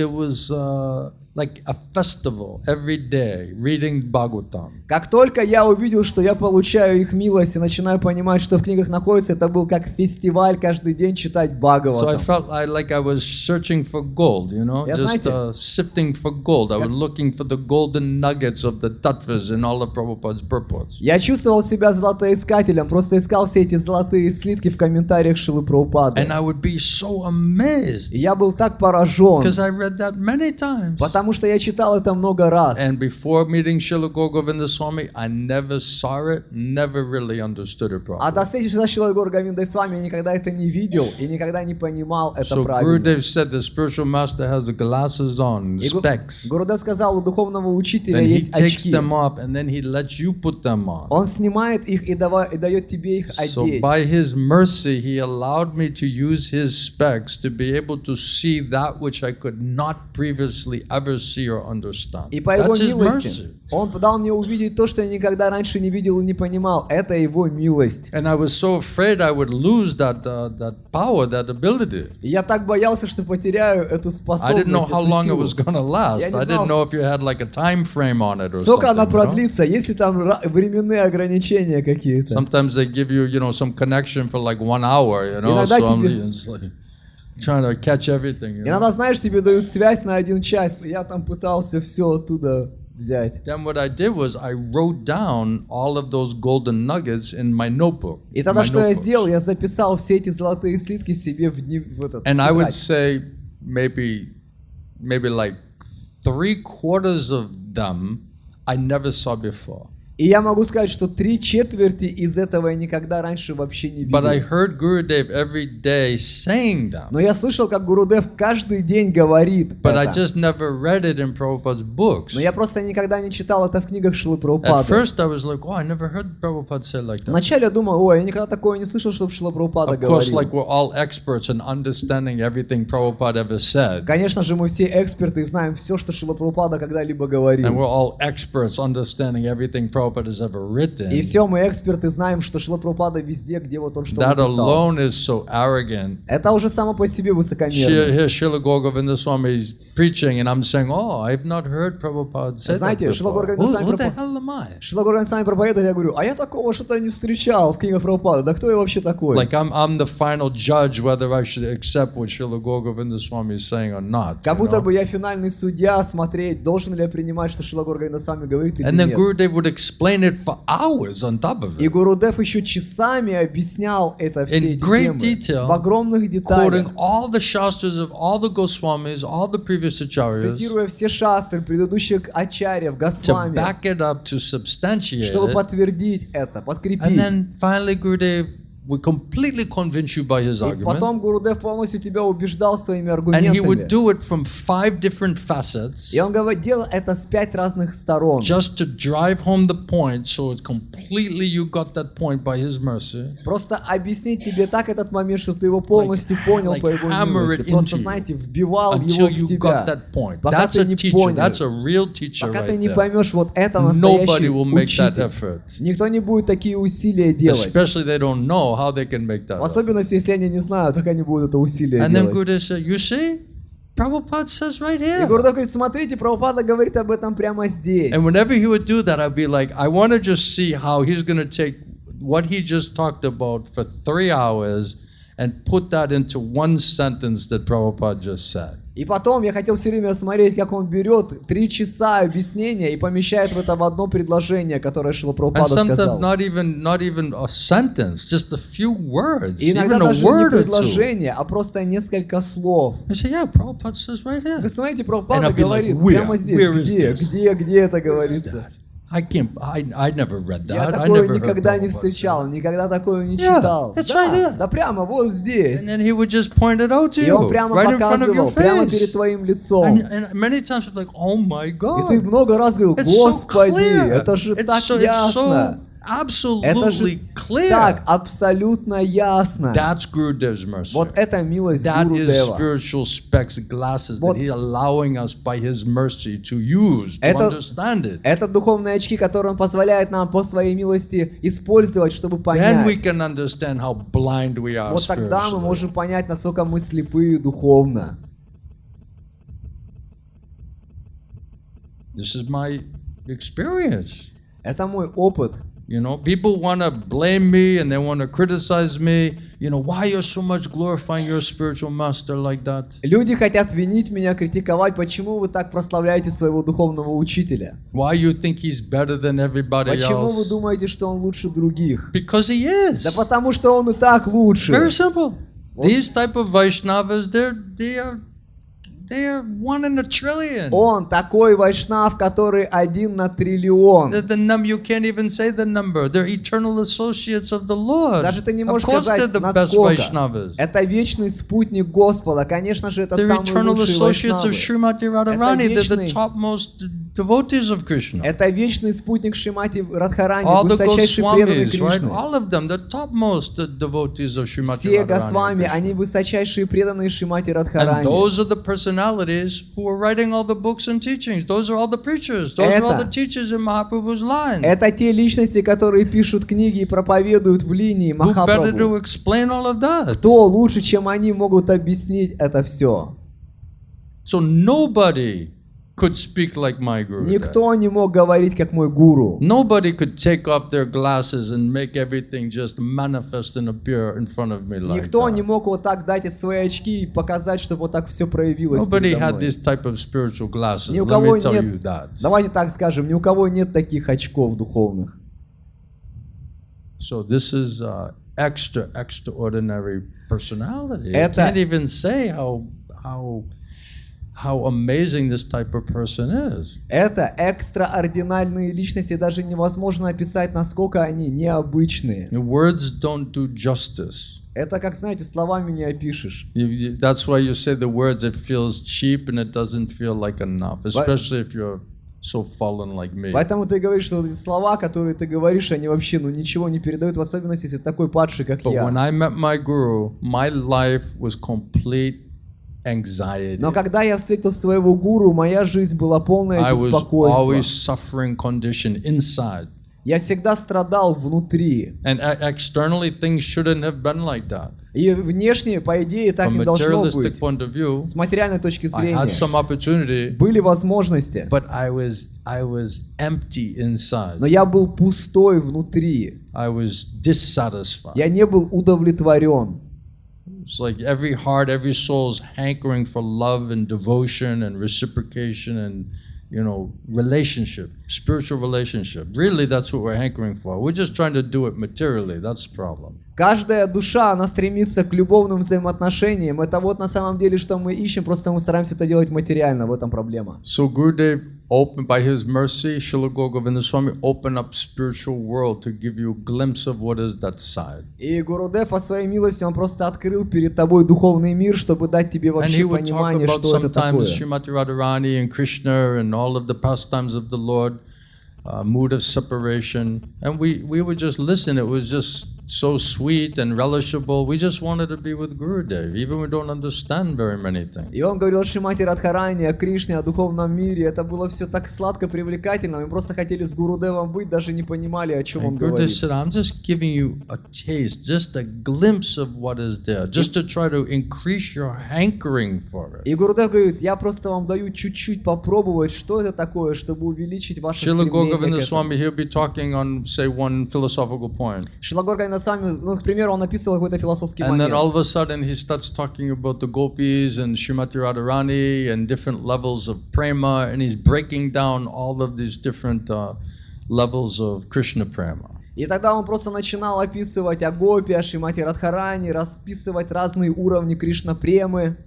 like a festival every day reading Bhagavatam. Как только я увидел, что я получаю их милость и начинаю понимать, что в книгах находится, это был как фестиваль каждый день читать So I Бхагаватам. felt like I was searching for gold, Я, just знаете, sifting for gold. I was looking for the golden nuggets of the tattvas in all of Prabhupada's purports. Я чувствовал себя золотоискателем, просто искал все эти золотые слитки в комментариях Шрилы Прабхупады. And I would be so amazed И я был так поражен, because I read that many times. потому что я читал это много раз. And before meeting Srila Gour Govinda Swami, I never saw it, never really understood it А до properly. встречи с Srila Gour Govinda Swami я никогда это не видел и никогда не понимал это So правильно. Gurudev said the spiritual master has the glasses on, И specs. Гурудев сказал, у духовного учителя Then he есть takes очки. them off and then he lets you put them on. Он снимает их и дает тебе их So одеть. by his mercy, he allowed me to use his specs to be able to see that which I could not previously ever see or understand. И по его That's his милости mercy. он дал мне увидеть то, что я никогда раньше не видел и не понимал. Это его милость. And I was so afraid I would lose that power, that ability. И я так боялся, что потеряю эту I способность, didn't know how эту long it силу. was going to last. Я не I знал, didn't know if you had like a time frame on it or Сколько она something. продлится, есть ли там временные ограничения какие-то? Sometimes they give you, some connection for like 1 hour, Иногда so I'm тебе- just like trying to catch everything. Иногда, знаешь, тебе дают связь на 1 час. И я там пытался все оттуда взять. Then what I did was I wrote down all of those golden nuggets in my notebook. И тогда my что я notebooks. сделал? Я записал все эти золотые слитки себе в этот And I would тетрадь. say maybe like 3/4 of them I never saw before. И я могу сказать, что 3/4 из этого я никогда раньше вообще не But I видел. heard Gurudev every day saying them. Но я слышал, как Гурудев каждый день говорит But I это. just never read it in Prabhupada's books. Но я просто никогда не читал это в книгах Шрилы At Прабхупады. first I was like, oh, I never heard Prabhupada say like that. Вначале я думал, ой, я никогда такое не слышал, чтобы Шрила Прабхупада Of course, говорил. like we're all experts in understanding everything Prabhupada ever said. Конечно же, мы все эксперты и знаем все, что Шрила Прабхупада когда-либо говорил. And we're all experts understanding everything Prabhupada has ever written. И все мы эксперты знаем, что Шрила Прабхупада везде, где вот он что That написал. alone is so arrogant. Это уже само по себе высокомерно. Here Srila Gour Govinda Swami is preaching and I'm saying, oh, I've not heard Prabhupada say that Знаете, Srila Gour before. Govinda Swami Who the hell am I? Шрила Гоur Govinda Swami проповедует, я говорю, а я такого что-то не встречал в книгах Прабхупады. Да кто я вообще такой? Like I'm the final judge whether I should accept what Srila Gour Govinda Swami is saying or not. Как you будто know? бы я финальный судья, смотреть, должен ли я принимать, что Шрила Гоur Govinda Swami говорит или And then нет. Gurudev would explain it for hours on top of И it, Гурудев еще часами объяснял это все In эти great темы detail, в огромных quoting деталях, all the shastras of all the Goswamis, all the previous acharyas, цитируя все шастры предыдущих ачарьев, to Госвами, back it up, to substantiate чтобы it. подтвердить это, And подкрепить. then finally Gurudev would completely convince you by his И argument. потом Гурудев полностью тебя убеждал своими And he would аргументами. do it from 5 different facets, И он делал это с 5 разных сторон. just to drive home the point, so it's completely you got that point by his mercy. Просто объяснить тебе так этот момент, чтобы ты его полностью понял like по его hammer милости. it Просто, into you знаете, вбивал его Until в you тебя. got that point. Пока That's ты a не teacher. понял. That's a real teacher Пока right ты не there. поймешь, вот это Nobody настоящий will make that учитель. effort. Никто не будет такие усилия делать. Especially they don't know how they can make that В effort. особенности, если они не знают, как они будут это усилие And then делать. Gurudev said, you see, Prabhupada says right И here. Гурудев говорит, смотрите, Прабхупада говорит об этом прямо здесь. And whenever he would do that, I'd be like, I want to just see how he's going to take what he just talked about for 3 hours and put that into one sentence that Prabhupada just said. И потом я хотел все время смотреть, как он берет 3 часа объяснения и помещает в это в одно предложение, которое Шрила And Прабхупада sometimes сказал. not even a sentence, just a few words, И иногда even a даже не word or two. предложение, а просто несколько слов. I say, yeah, Prabhupada says right here. Вы смотрите, And Прабхупада I'll be like, говорит where? прямо здесь. Where is this? Где это говорится? I never read that. Я I такое never heard никогда не Prabhupada say встречал, никогда такое не Yeah, читал. it's Да, right here. да прямо вот здесь. And then he would just point it out to И он you, прямо right in front of your показывал, прямо face. перед твоим лицом. And many times I'm like, oh my И God. ты много раз говорил, It's so Господи, clear. это же так ясно. Это же Absolutely clear. так абсолютно ясно. That's Gurudev's mercy. Вот это милость That is Гурудева. spiritual specs, glasses Вот. that He's allowing us by His mercy to use, to Это- understand it. Это духовные очки, которые Он позволяет нам по своей милости использовать, чтобы Then we понять. can understand how blind we are Вот тогда мы spiritually. можем понять, насколько мы слепые духовно. This is my experience. Это мой опыт. You know, people want to blame me and they want to criticize me. You know, why you're so much glorifying your spiritual master like that? Люди хотят винить меня, критиковать, почему вы так прославляете своего духовного учителя? Why you think he's better than everybody Почему вы else? думаете, что он лучше других? Because he is. Да потому что он и так лучше. Very simple. These type of Vaishnavas, they are 1 in a trillion. Он такой вайшнав, который 1 на триллион. You can't even say the number. They're eternal associates of the Lord. Даже ты не Of можешь course they're сказать, the best насколько. Vaishnavas. Это вечный спутник Господа. Конечно же, это They're самые eternal лучшие associates of вайшнавы. Srimati Radharani. They're the вечный- topmost devotees of Krishna. Это вечный спутник Шримати Радхарани, All the высочайший преданный Goswamis, right? Кришны. All of them, the topmost devotees of Srimati Все Radharani. Госвами, and Krishna. они высочайшие преданные Шримати And Радхарани. those are the personalities who are writing all the books and teachings. Those are all the preachers. Those are all Это- the teachers in Mahaprabhu's line. Это те личности, которые пишут книги и проповедуют в линии Who better Махапрабху. to explain all of that? Кто лучше, чем они, могут объяснить это все? So nobody could speak like my guru. Никто не мог говорить, как мой гуру. Nobody could take off their glasses and make everything just manifest and appear in front of me like Никто не that. мог вот так дать свои очки и показать, чтобы вот так все проявилось Nobody передо had мной. this type of spiritual glasses. Ни у Let кого me tell you нет, that. давайте так скажем, ни у кого нет таких очков духовных. So this is extraordinary personality. I Это- can't even say how amazing this type of person is. Это экстраординарные личности, даже невозможно описать, насколько они необычные. The words don't do justice. Это, как, знаете, словами не опишешь. That's why you say the words, it feels cheap and it doesn't feel like enough, especially if you're so fallen like me. Поэтому ты говоришь, что эти слова, которые ты говоришь, они вообще ничего не передают, в особенности, если ты такой падший, как But when я. I met my guru, my life was complete anxiety. Но когда я встретил своего гуру, моя жизнь была полная I was беспокойства. always suffering condition inside. Я всегда страдал внутри. And externally, things shouldn't have been like that. И внешне, по идее, так From не a должно materialistic быть. point of view, С материальной точки I зрения. had some opportunity, Были возможности, but I was empty inside. но я был пустой внутри. I was dissatisfied. Я не был удовлетворен. It's like every heart, every soul is hankering for love and devotion and reciprocation and, relationship, spiritual relationship. Really, that's what we're hankering for. We're just trying to do it materially. That's the problem. Каждая душа, она стремится к любовным взаимоотношениям. Это вот на самом деле, что мы ищем, просто мы стараемся это делать материально, в этом проблема. So Gurudev opened, by his mercy, Srila Gour Govinda Swami opened up spiritual world to give you a glimpse of what is that side. И Гурудев, по своей милости, он просто открыл перед тобой духовный мир, чтобы дать тебе And he вообще would talk понимание, about что это такое. sometimes Srimati Radharani and Krishna and all of the pastimes of the Lord, mood of separation. And we would just listen. It was just so sweet and relishable. We just wanted to be with Gurudev, even we don't understand very many things. И он говорил о Шримати Радхарани, о Кришне, о духовном мире. Это было все так сладко, привлекательно. Мы просто хотели с Гурудевом быть, даже не понимали, о чем он And Gurudev говорит. said, I'm just giving you a taste, just a glimpse of what is there, just to try to increase your hankering for it. И Гурудев говорит, я просто вам даю чуть-чуть попробовать, что это такое, чтобы увеличить ваше Srila Gour стремление к Govinda этому. Swami, he'll be talking on, say, one philosophical point. Шрила Гур Говинда Свами, к примеру, он описывал какой-то философский And then момент. all of a sudden he starts talking about the gopis and Srimati Radharani and different levels of prema, and he's breaking down all of these different levels of Krishna prema. И тогда он просто начинал описывать о Гопи, о Шримати Радхарани, расписывать разные уровни Кришна-премы.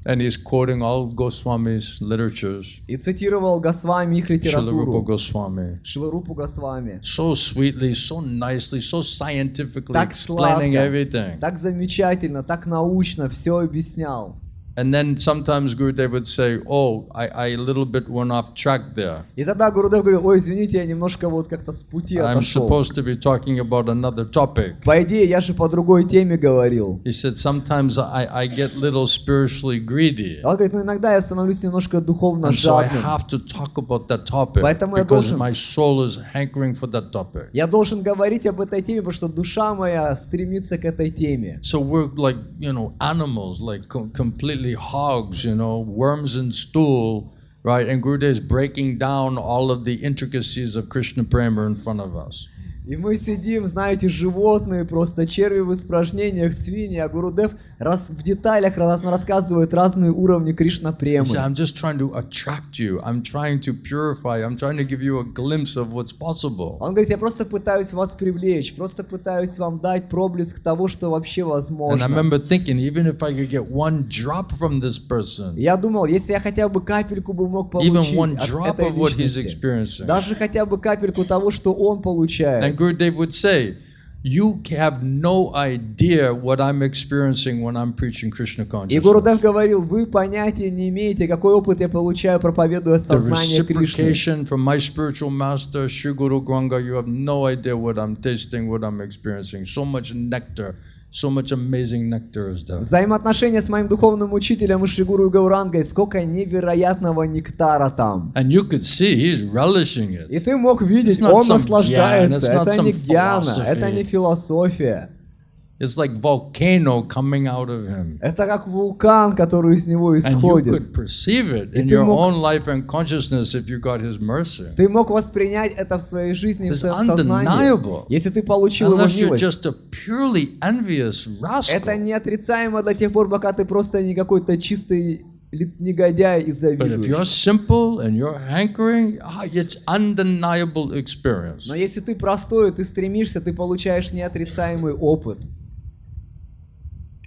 And he's quoting all Goswami's literatures, И цитировал Госвами, их Srila Rupa литературу. Goswami. Шиларупу Госвами. So sweetly, so nicely, so scientifically Так explaining сладко, everything. так замечательно, так научно все объяснял. And then sometimes Gurudev would say, oh, I a little bit went off track there. И тогда Гурудев говорил, ой, извините, я немножко вот как-то с пути I'm отошел. supposed to be talking about another topic. По идее, я же по другой теме говорил. He said, sometimes I get little spiritually greedy. Он говорит, ну иногда я становлюсь немножко духовно And so I жадным. have to talk about that topic Поэтому я because должен- my soul is hankering for that topic. Я должен говорить об этой теме, потому что душа моя стремится к этой теме. So we're like, animals, like completely hogs, worms in stool, right? And Gurudev is breaking down all of the intricacies of Krishna prema in front of us. И мы сидим, знаете, животные, просто черви в испражнениях, свиньи, а Гурудев в деталях рассказывает разные уровни He Кришна-премы. said, I'm just trying to attract you. I'm trying to purify. I'm trying to give you a glimpse of what's possible. Он говорит, я просто пытаюсь вас привлечь, просто пытаюсь вам дать проблеск того, что вообще And I возможно. remember thinking, even if I could get one drop from this person, Я думал, если я хотя бы капельку бы мог even получить one от drop этой of what he's личности, experiencing. даже хотя бы капельку того, что он получает. And Gurudev would say, you have no idea what I'm experiencing when I'm preaching Krishna И Гурудев consciousness. говорил, вы понятия не имеете, какой опыт я получаю, проповедуя The сознание Кришны. reciprocation from my spiritual master, Sri Guru Gauranga, you have no idea what I'm tasting, what I'm experiencing. So much nectar, so much amazing nectar is there. Взаимоотношения с моим духовным учителем Шри Гуру Гаурангой, сколько невероятного нектара там. And you could see he's relishing И it. ты мог видеть, It's not он some наслаждается. gyan, it's not Это не some гьяна, philosophy. это не философия. It's like volcano coming out of him. Это как вулкан, который из него And you исходит. could perceive it in ты your мог- own life and consciousness if you got his mercy. Ты мог воспринять это в своей жизни, в It's своем сознании. undeniable. Если ты получил его Unless you're милость. just a purely envious Это rascal. неотрицаемо до тех пор, пока ты просто не какой-то чистый негодяй и But if завидуешь. you're simple and you're hankering, it's undeniable experience. Но если ты простой, ты стремишься, ты получаешь неотрицаемый опыт.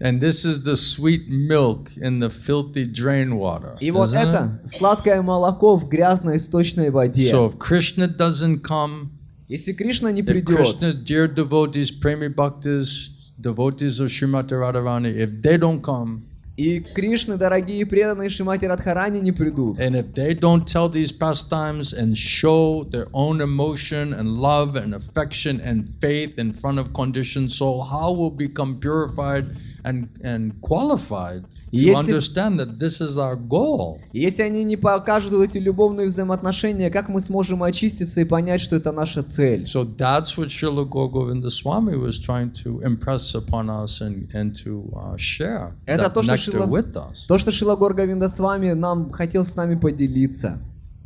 And this is the sweet milk in the filthy drain water. И вот isn't it? это сладкое молоко в грязной источной воде. So if Krishna doesn't come, Если Кришна не if придет, Krishna's dear devotees, Premi Bhaktis, devotees of Srimati Radharani, if they don't come, и Кришны, дорогие преданные Шримати Радхарани, не придут, and if they don't tell these pastimes and show their own emotion and love and affection and faith in front of conditioned soul, how will become purified and qualified to Если- understand that this is our goal? если они не покажут вот эти любовные взаимоотношения, как мы сможем очиститься и понять, что это наша цель? So that's what Srila Gour Govinda Swami was trying to impress upon us and to share Это that то, что nectar with us. То, что Срила Гур Говинда Свами нам хотел с нами поделиться.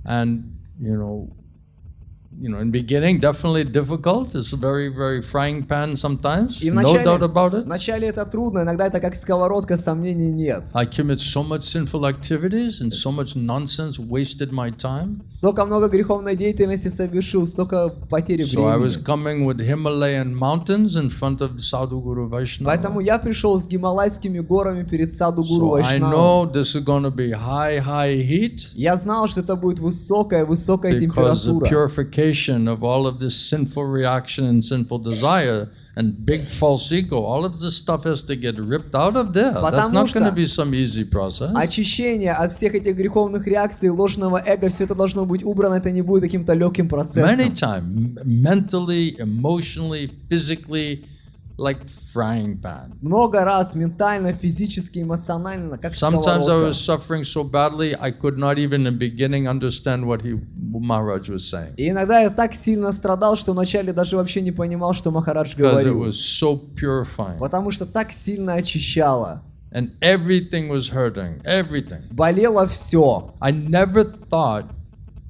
And in beginning, definitely difficult. It's a very, very frying pan sometimes. И No doubt about it. вначале это трудно, иногда это как сковородка, сомнений нет. I commit so much sinful activities and so much nonsense wasted my time. Столько много греховной деятельности совершил, столько потери So I was времени. coming with Himalayan mountains in front of Sadhu Guru Vaishnava. Поэтому я пришел с гималайскими горами перед Саду Гуру So I Вайшнава. know this is going to be high heat Я знал, что это будет высокая because the температура. purification of all of this sinful reaction and sinful desire and big false ego, all of this stuff has to get ripped out of there. That's Потому not going to что be some easy process. Очищение от всех этих греховных реакций, ложного эго, все это должно быть убрано, это не будет каким-то легким Many процессом. times, mentally, emotionally, physically, like frying pan. Много раз ментально, физически, эмоционально, как Sometimes I сковородка. was suffering so badly I could not even in the beginning understand what Maharaj was saying И иногда я так сильно страдал, что вначале даже вообще не понимал, что Махарадж because it говорил. was so purifying Потому что так сильно очищало. and everything was hurting. Everything. Болело все. I never thought,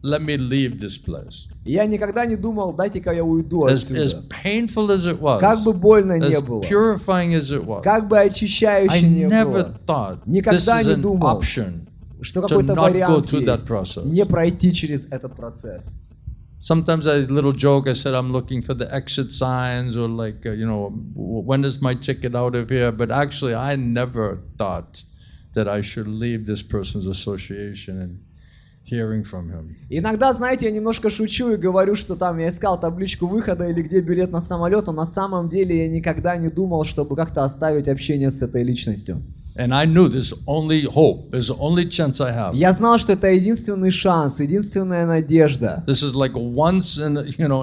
let me leave this place. Я никогда не думал, дайте-ка я уйду As отсюда. painful as it was, Как бы больно не as было, purifying as it was, как бы I очищающе не never было, thought this Никогда is не an думал, option что to какой-то not go вариант through that есть, process. не пройти через этот процесс. Sometimes I little joke. I said I'm looking for the exit signs, or like when is my ticket out of here? But actually, I never thought that I should leave this person's association and hearing from him. Иногда, знаете, я немножко шучу и говорю, что там я искал табличку выхода или где билет на самолет, но на самом деле я никогда не думал, чтобы как-то оставить общение с этой личностью. And I knew there's only hope. There's the only chance I have. Я знал, что это единственный шанс, единственная надежда. This is like once in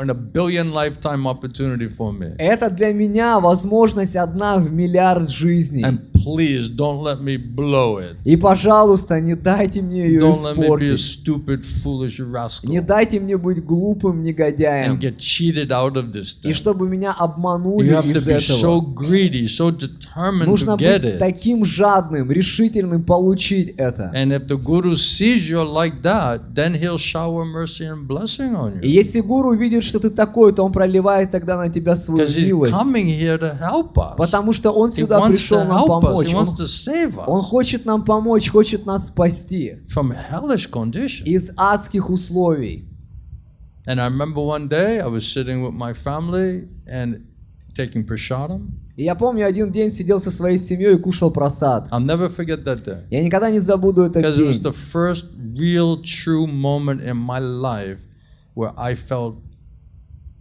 a billion lifetime opportunity for me. Это для меня возможность одна в миллиард жизней. And please don't let me blow it. И, пожалуйста, не дайте мне ее Don't let me be a испортить. stupid, foolish rascal Не дайте мне быть глупым негодяем. and get cheated out of this И thing. чтобы меня обманули You have to из be so этого. greedy, so determined Нужно to get быть it. таким жадным, решительным получить это. And if the Guru sees you like that, then he'll shower mercy and blessing on И you. если гуру видит, что ты такой, то он проливает тогда на тебя свою Because he's милость. coming here to help us. Потому что он He сюда wants пришел to нам help us. помочь. He wants to save Он us хочет нам помочь, хочет нас спасти from hellish conditions. из адских условий. And I remember one day I was sitting with my family and taking prasadam. И я помню, один день сидел со своей семьей и кушал прасад. I'll never forget that day. Я никогда не забуду этот Because it was день. the first real true moment in my life where I felt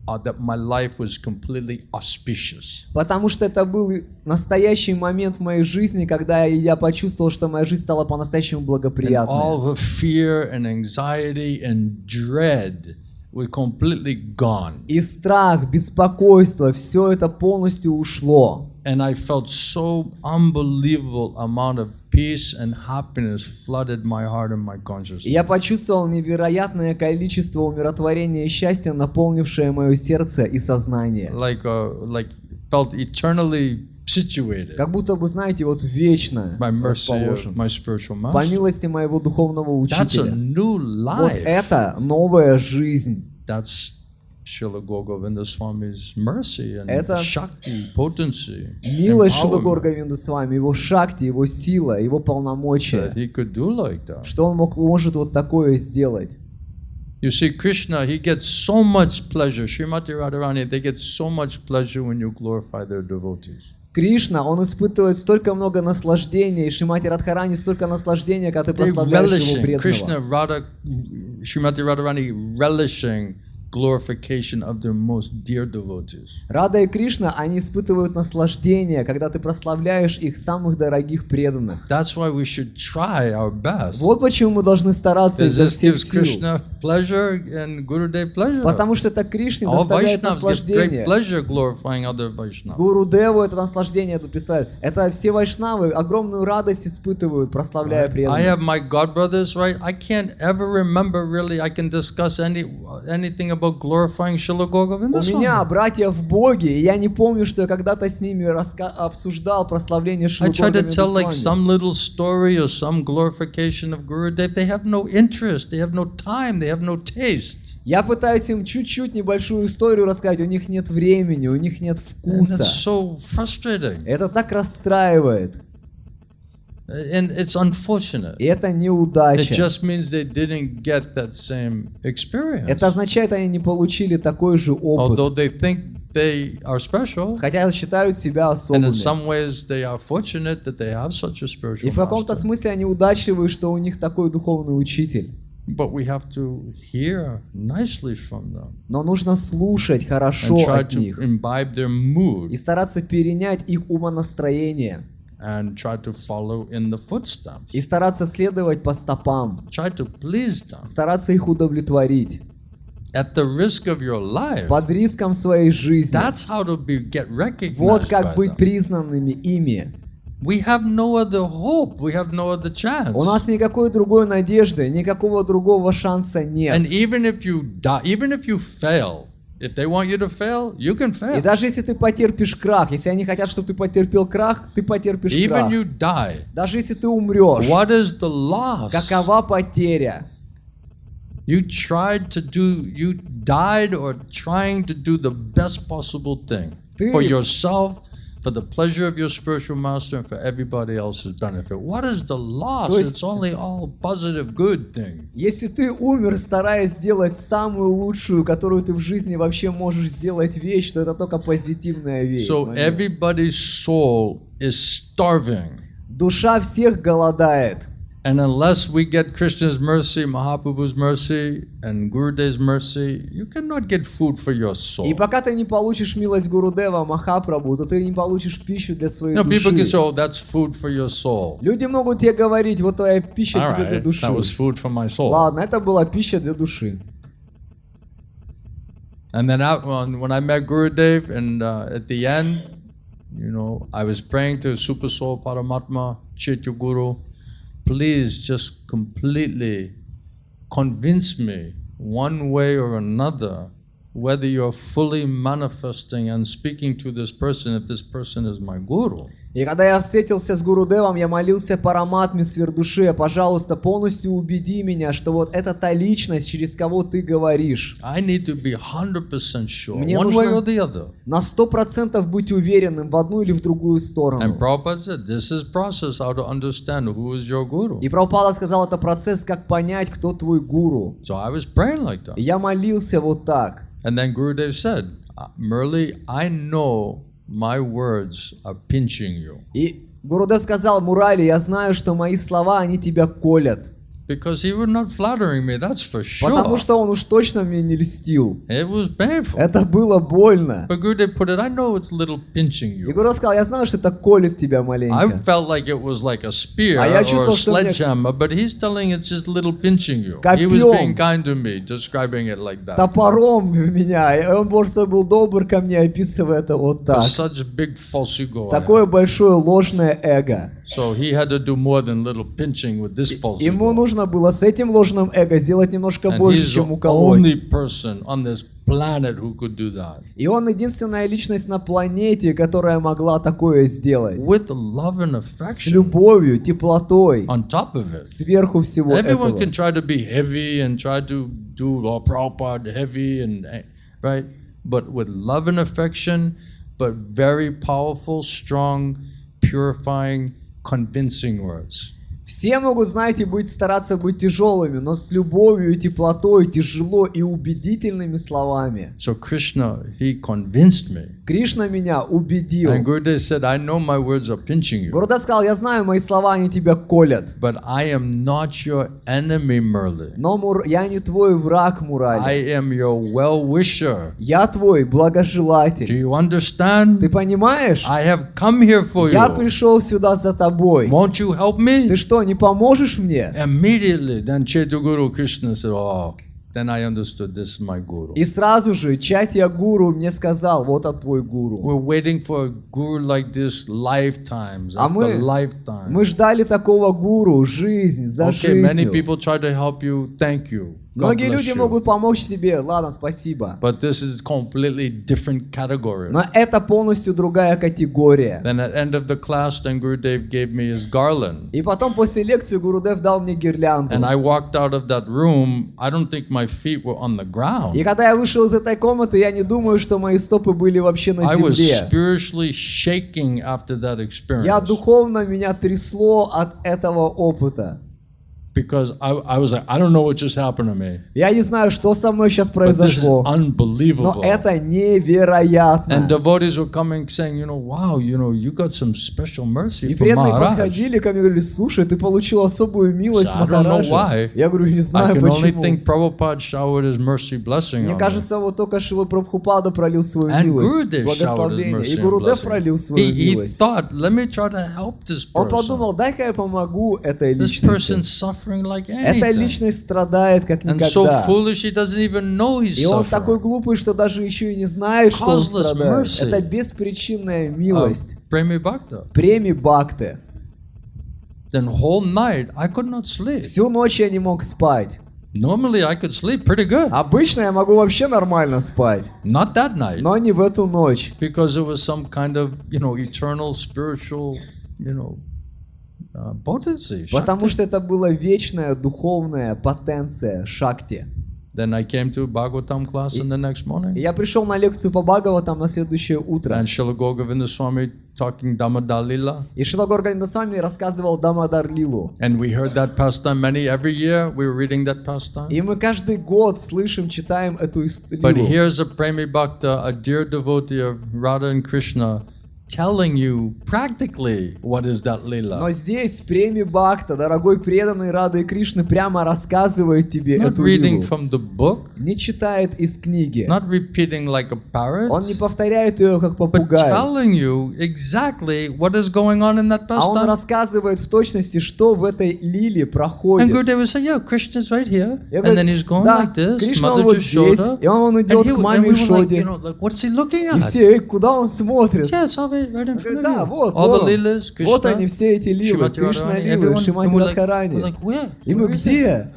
that my life was completely auspicious. Потому что это был настоящий момент в моей жизни, когда я почувствовал, что моя жизнь стала по-настоящему And благоприятной. all the fear and anxiety and dread were completely gone. И страх, беспокойство, все это полностью ушло. And I felt so unbelievable amount of peace and happiness flooded my heart and my И consciousness. я почувствовал невероятное количество умиротворения и счастья, наполнившее мое сердце и сознание. Like felt eternally situated как будто бы, знаете, вот вечно by mercy of расположен. my spiritual По master. милости моего духовного That's a учителя. new Вот life. это новая жизнь. That's Srila Gour Govinda Swami's mercy and Это shakti, potency, милость Шрила Гур empowerment Говинда Свами, его шакти, его сила, его that полномочия, he could do like that. что он может вот такое сделать. You see, Krishna, he gets so much pleasure. Srimati Radharani, they get so much pleasure when you glorify their devotees. Кришна, он испытывает столько много наслаждения, и Шримати Радхарани столько наслаждения, когда ты They прославляешь его relishing, Krishna, преданного. Radha, Srimati Radharani relishing glorification of their most dear devotees. Рада и Кришна, они испытывают наслаждение, когда ты прославляешь их самых дорогих преданных. That's why we should try our best. Вот почему мы должны стараться Because изо this всех gives сил. Krishna pleasure and Gurudev pleasure. Потому что это Кришне All доставляет Vaishnavas get great наслаждение. pleasure glorifying other Vaishnavas. Гуру Деву это наслаждение это представляет. Это все вайшнавы огромную радость испытывают, прославляя I преданных. have my godbrothers, right? I can't ever remember really. I can discuss anything about glorifying Srila Gour Govinda У меня Swami. братья в Боге, и я не помню, что я когда-то с ними обсуждал прославление I Шрила try Гур to Говинда tell like Swami. some little story or some glorification of Gurudev. They have no interest. They have no time. They have no taste. Я пытаюсь им чуть-чуть небольшую историю рассказать, у них нет времени, у них нет And вкуса. that's so frustrating. Это так расстраивает, And it's unfortunate. и это It неудача. just means they didn't get that same experience. Это означает, они не получили такой же Although опыт, they think they are special, хотя считают себя and in особыми. some ways they are fortunate that they have such a И spiritual в каком-то master. смысле они удачливы, что у них такой духовный учитель. But we have to hear nicely from them Но нужно слушать and хорошо try от to них imbibe their и mood стараться перенять их умонастроение and try to follow in the footsteps. и стараться следовать по стопам, Try to please them стараться их удовлетворить at the risk of your life. под риском своей жизни. That's how to get Вот recognized как by быть them. признанными ими. We have no other hope. We have no other chance. У нас никакой другой надежды, никакого другого шанса And нет. even if you die, even if you fail, if they want you to fail, you can И fail. даже если ты потерпишь крах, если они хотят, чтобы ты потерпел крах, ты потерпишь Even крах. you die, Даже если ты умрешь, what is the loss? какова потеря? You died or trying to do the best possible thing Ты- for yourself, for the pleasure of your spiritual master, and for everybody else's benefit. What is the loss? То есть- It's only all positive, good thing. Если ты умер, стараясь сделать самую лучшую, которую ты в жизни вообще можешь сделать вещь, то это только позитивная вещь. So момент. everybody's soul is starving. Душа всех голодает. And unless we get Krishna's mercy, Mahaprabhu's mercy, and Gurudev's mercy, you cannot get food for your soul. И пока ты не получишь милость Гурудева, Махапрабху, то ты не получишь пищу для своей You know, people can say, души. oh, that's food for your soul. Люди могут тебе говорить, вот твоя пища All тебе для right, души. that was food for my soul. Ладно, это была пища для души. And then when I met Gurudev, and at the end, you know, I was praying to Super Soul Paramatma, Chaitya Guru, please just completely convince me one way or another whether you're fully manifesting and speaking to this person if this person is my guru. И когда я встретился с Гурудевом, я молился Параматме, Сверхдуше, пожалуйста, полностью убеди меня, что вот это та личность, через кого ты говоришь. I need to be 100% sure, Мне one нужно- way or the other. На 100% быть уверенным в одну или в другую And сторону. Prabhupada said, this is process how to understand who is your guru. И Прабхупада сказал, это процесс, как понять, кто твой гуру. So I was praying like that. И я молился вот так. And then Gurudev said, Murali, I know my words are pinching you. И Гурудев сказал, Мурали, я знаю, что мои слова, они тебя колят. Because he was not flattering me, that's for sure. Потому что он уж точно мне не льстил. It was painful. Это было больно. But Gurudev put it, I know it's a little pinching И you. Гурудев сказал, я знаю, что это колет тебя I маленько. felt like it was like a spear А я or a чувствовал, что мне- sledgehammer, but he's telling it's just a little pinching you. He was Копьем. being kind to me, describing it like that. Топором в меня. И он просто был добр ко мне, описывая это вот так. Such big false ego. I Такое had. большое ложное эго. So he had to do more than little pinching with this false Ему ego. нужно нужно было с этим ложным эго сделать немножко And больше, he's чем the уколоть. only person on this planet who could do that. И он единственная личность на планете, которая могла такое сделать. With love and С affection любовью, теплотой, on top of it. сверху всего Everyone этого. can try to be heavy and try to do Prabhupada heavy and right, but with love and affection, but very powerful, strong, purifying, convincing words. Все могут, знаете, стараться быть тяжелыми, но с любовью и теплотой, тяжело и убедительными словами. So Krishna, he convinced me. Кришна меня убедил. And Gurudev said, I know my words are pinching you, Гурудев сказал, я знаю, мои слова, они тебя колят. but I am not your enemy, Murali. Но я не твой враг, I Мурали. am your well-wisher. Я твой Do благожелатель. you understand? Ты понимаешь? I have come here for Я you. пришел сюда за тобой. Won't you help me? Ты что, не поможешь мне? Immediately, then Guru Krishna said, oh, then I understood this is my guru. И сразу же Чатья Гуру мне сказал, вот он твой гуру. We're waiting for a guru like this lifetimes А after lifetime. мы ждали такого гуру, жизнь за Okay, many жизнью. people try to help you. Thank you. God Многие bless люди you. могут помочь тебе, ладно, спасибо. But this is completely different category. Но это полностью другая категория. Then at end of the class, then Gurudev gave me his garland. И потом после лекции Гурудев дал мне гирлянду. And I walked out of that room, I don't think my feet were on the ground. И когда я вышел из этой комнаты, я не думаю, что мои стопы были вообще на I was земле. spiritually shaking after that Я experience. духовно, меня трясло от этого опыта. Because I was like, I don't know what just happened to me. Я не знаю, что со мной сейчас But this is произошло, unbelievable. но это невероятно. And devotees were coming saying, wow, you got some special mercy И from преданные Maharaj. подходили ко мне и говорили, слушай, ты получил особую милость I don't know Махараджа. why. Я говорю, не I знаю can only почему. think Prabhupada showered his mercy blessing Мне on me. кажется, вот только Шрила Прабхупада пролил свою And милость, Gurudev showered his благословение, mercy и and Гурудев blessing. пролил свою He милость. thought, let me try to help this Он person. подумал, дай-ка я помогу этой This личности. person's suffering like Эта anything. личность страдает как And so никогда. foolish he doesn't even know he's И он такой suffering. глупый, что даже еще и не знает, что он Causeless страдает. mercy. Это беспричинная милость. Premi Bhakta. Преми Бхакты. Then whole night I could not sleep. Всю ночь я не мог спать. Normally I could sleep pretty good. Обычно я могу вообще нормально спать, Not that night. но не в эту ночь. Because it was some kind of, eternal spiritual, potency. Потому Shakti. что это была вечная духовная потенция Шакти. Then I came to Bhagavatam class in the next И morning. я пришел на лекцию по Бхагаватам на следующее утро. And Srila Gour Govinda Swami talking Dhammadalila. И Шрила Гур Говинда Свами рассказывал Дамодар Лилу. And we heard that pastime every year we were reading that pastime. И мы каждый год слышим, читаем эту But лилу. here's a Premi Bhakta, a dear devotee of Radha and Krishna, telling you practically what is that lila. Но здесь Преми Бхакта, дорогой преданный Рады и Кришны, прямо рассказывает тебе Not эту reading лилу. from the book, Не читает из книги. not repeating like a parrot, Он не повторяет ее как but попугай. telling you exactly what is going on in that А он pastime. рассказывает в точности, что в этой lиле And проходит. Gurudev will say, yeah, Krishna's right here. Я And говорю, then he's going да, like this, Кришна mother вот just showed здесь, up. и он And, идет к and маме we were like, Шоде. like, what's he looking И at? все, куда он смотрит? Yeah, it's all right in front of Да, you. вот, All the вот. lilas, Krishna, Вот они, все эти лилы, Shrimati Кришна Radharani, лилы, everyone. Шримати And we're Радхарани. like, where? И мы Where is it? где?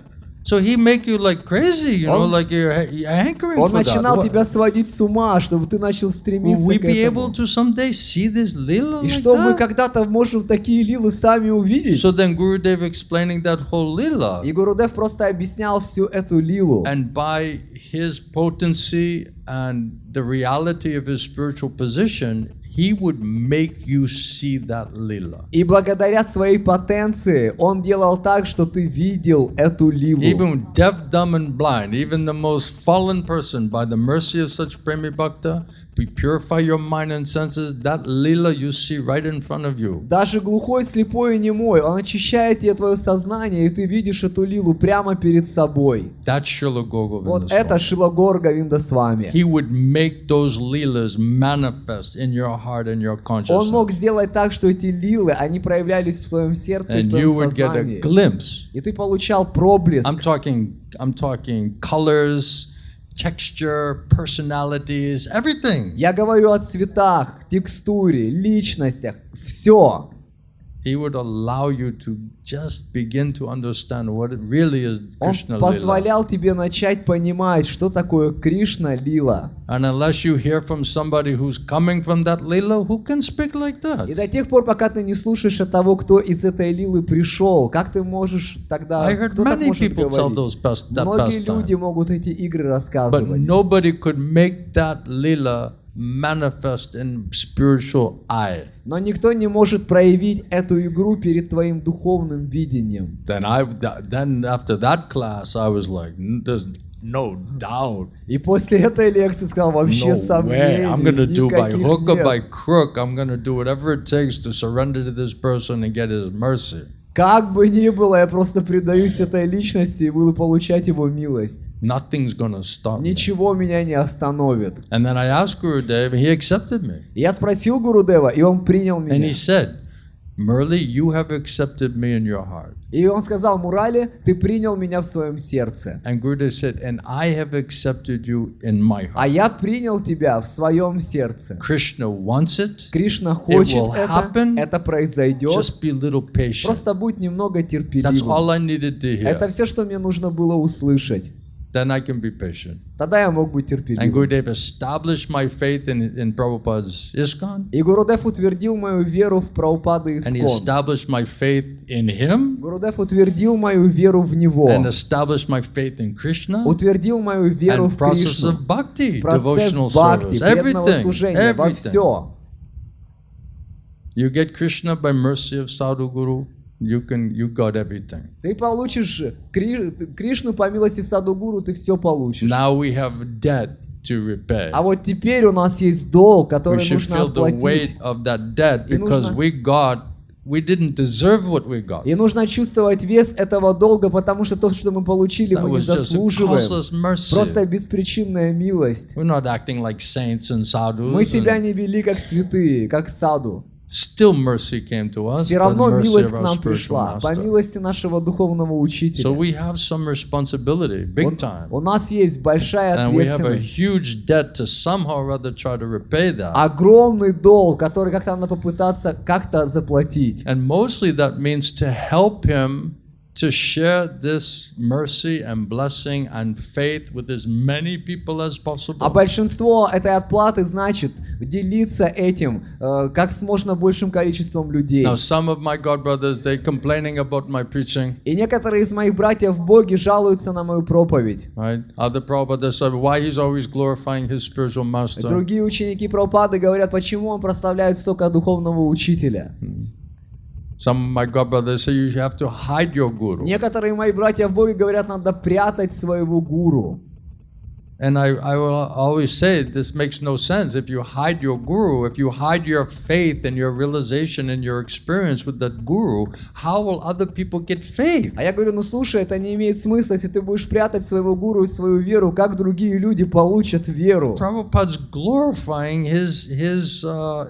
So he make you like crazy, Он- like you're hankering Он for that. начинал What- тебя сводить с ума, чтобы ты начал Will стремиться we к be этому. able to someday see this lila И like что мы that? когда-то можем такие лилы сами увидеть. So then Gurudev explaining that whole lila, И Гурудев просто объяснял всю эту лилу. and by his potency and the reality of his spiritual position, he would make you see that lila. И благодаря своей потенции он делал так, что ты видел эту лилу. Even deaf, dumb, and blind, even the most fallen person, by the mercy of such Premi Bhakta, we purify your mind and senses, that lila you see right in front of you. Даже глухой, слепой и немой, он очищает тебе твое сознание, и ты видишь эту лилу прямо перед собой. That's Srila Gour Govinda Вот это Swami. Шрила Гур Говинда Свами. He would make those leelas manifest in your heart and your Он мог consciousness. сделать так, что эти лилы, они проявлялись в твоем сердце и в And твоем you would get a сознании. glimpse. И ты получал проблеск. I'm talking colors, texture, personalities, everything. Я говорю о цветах, текстуре, личностях, все. he would allow you to just begin to understand what it really is Он Krishna Lila. позволял тебе начать понимать, что такое Кришна Лила. And unless you hear from somebody who's coming from that Lila, who can speak like И that? до тех пор, пока ты не слушаешь от того, кто из этой Лилы пришел, как ты можешь тогда, I heard кто так many может people tell говорить? that Многие pastime. люди могут эти игры But рассказывать. nobody could make that Lila manifest in spiritual eye. Но никто не может проявить эту игру перед твоим духовным видением. Then after that class, I was like, there's no doubt. И после этой лекции сказал, вообще No way. сомнений I'm going to do by никаких hook or by нет. crook. I'm going to do whatever it takes to surrender to this person and get his mercy. Как бы ни было, я просто предаюсь этой личности и буду получать его милость. Nothing's going to stop me. Ничего меня не остановит. And then I asked Gurudev, and he accepted me. Я спросил Гурудева, и он принял And меня. he said, Murali, you have accepted me in your heart. И он сказал, Мурали, ты принял меня в своем сердце. And Gurudev said, and I have accepted you in my А heart. я принял тебя в своем сердце. Krishna wants it. Кришна хочет will happen. это произойдет. Just be a little patient. Просто будь немного That's терпеливым. all I needed to hear. Это все, что мне нужно было услышать. Then I can be patient. Тогда я мог быть And терпеливым. Gurudev established my faith in Prabhupada's ISKCON. И Гурудев утвердил мою веру в Прабхупаду And he Искон. established my faith in him. Гурудев утвердил мою веру в Него. And established my faith in Krishna. Утвердил мою веру And в process Кришну. of bhakti, Процесс devotional бхакти, service. преданного Everything. служения, во Everything. все. You get Krishna by mercy of Sadhu Guru. You got everything. Ты получишь Кришну по милости Садхгуру, ты все получишь. Now we have debt to repay. А вот теперь у нас есть долг, We который should нужно feel the отплатить. weight of that debt И because нужно- we didn't deserve what we got. И нужно чувствовать вес этого долга, потому что то, что мы получили, That мы не was just a заслуживаем. causeless mercy. Просто беспричинная милость. We're not acting like saints and sadhus. Мы себя and не вели как святые, как саду. still mercy came to us Все by the равно mercy милость of к our нам spiritual пришла, по master. милости нашего духовного So учителя. we have some responsibility, big time. У нас есть большая And we have a ответственность. huge debt to somehow or other try to repay that. Огромный долг, который как-то надо попытаться как-то заплатить. And mostly that means to help him to share this mercy and blessing and faith with as many people as А possible. большинство этой отплаты значит делиться этим как с можно большим количеством людей. Now some of my god brothers, they complaining about my preaching, И некоторые из моих братьев в Боге жалуются на мою проповедь. right? Other Prabhupada said why he's always glorifying his spiritual master. Другие ученики Прабхупады говорят, почему он прославляет столько духовного учителя. Some of my god brothers say you have to hide your guru. Некоторые мои братья в Боге говорят, надо прятать своего гуру. And I will always say this makes no sense. If you hide your guru, if you hide your faith and your realization and your experience with that guru, how will other people get faith? А я говорю, ну слушай, это не имеет смысла, если ты будешь прятать своего гуру и свою веру, как другие люди получат веру? Prabhupada's glorifying his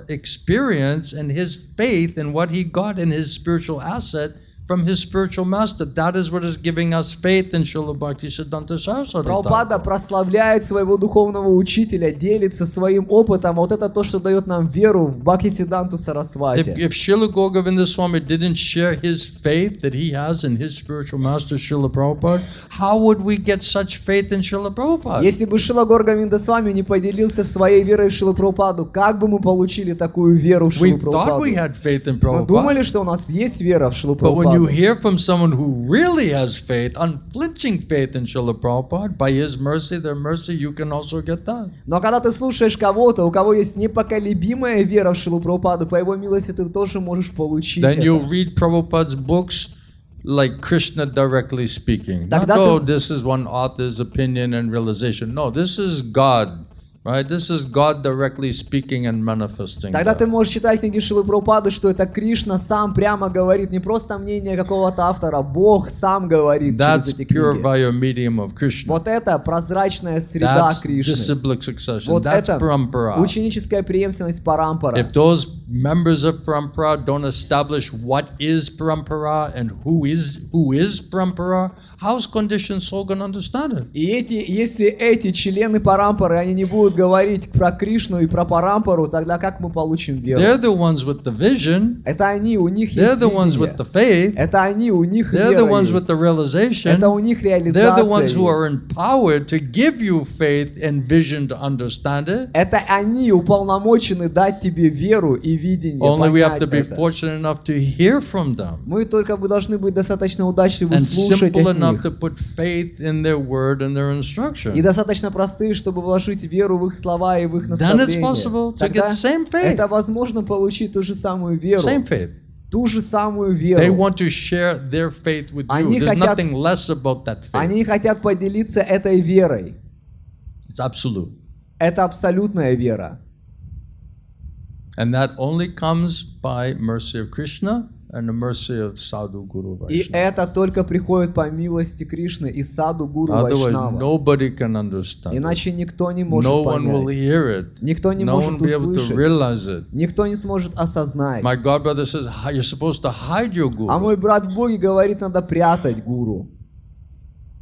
experience and his faith in what he got in his spiritual asset from his spiritual master. That is what is giving us faith in Srila Bhaktisiddhanta.Swami. Прабхупада прославляет своего духовного учителя, делится своим опытом. Вот это то, что дает нам веру в Бхактисидданту Сарасвати. If Srila Gour Govinda Swami didn't share his faith that he has in his spiritual master Srila Prabhupada, how would we get such faith in Srila Prabhupada? Если бы Srila Gour Govinda Swami не поделился своей верой в Шрилу Прабхупаду, как бы мы получили такую веру в We Шрилу thought we Прабхупаду? had faith in Мы Prabhupada. думали, что у нас есть вера в Шрилу But when you Прабхупаду. hear from someone who really has faith, unflinching faith in Srila Prabhupada, by his mercy, their mercy, you can also get that. Но когда ты слушаешь кого-то, у кого есть непоколебимая вера в Шрилу Прабхупаду, по его милости ты тоже можешь получить Then you'll это. read Prabhupada's books like Krishna directly speaking. Not, Тогда oh, ты- this is one author's opinion and realization. No, this is God, right? This is God directly speaking and manifesting. Тогда that. ты можешь читать книги Шрилы Прабхупады, что это Кришна сам прямо говорит, не просто мнение какого-то автора, Бог сам говорит через That's эти pure книги. via medium of Krishna. Вот это прозрачная среда That's Кришны. disciplic succession. Вот That's это parampara. ученическая преемственность парампара. If those members of parampara don't establish what is parampara and who is parampara, how's conditioned soul going to understand it? И если эти члены парампары, они не будут будут говорить про Кришну и про Парампару, тогда как мы получим веру? They're the ones with the vision. Это они, у них They're есть the ones with видение. the faith. Это они, у них They're вера the ones with есть. the realization. Это у них They're реализация the ones who are есть. empowered to give you faith and vision to understand it. Это они уполномочены дать тебе веру и видение, Only we have понять to be это. fortunate enough to hear from them. Мы только бы должны быть достаточно удачливы And слушать simple от enough них. to put faith in their word and their И instruction. достаточно простые, чтобы вложить веру в их слова и в их Then it's possible наставления. to Тогда get same faith. это возможно получить ту же самую веру. Same faith. Ту же самую They веру. want to share their faith with Они you. There's хотят- nothing less about that faith. Они хотят поделиться этой верой. It's absolute. Это абсолютная вера. And that only comes by mercy of Krishna and the mercy of Sadhu Guru И Vaishnava. это только приходит по милости Кришны и саду Гуру Otherwise, Вайшнава. nobody can understand it. Иначе никто не может No one will понять. hear it. Никто не No one может will be able to услышать. realize it. Никто не сможет осознать. My godbrother says, you're supposed to hide your А guru. мой брат в Боге говорит, надо прятать гуру.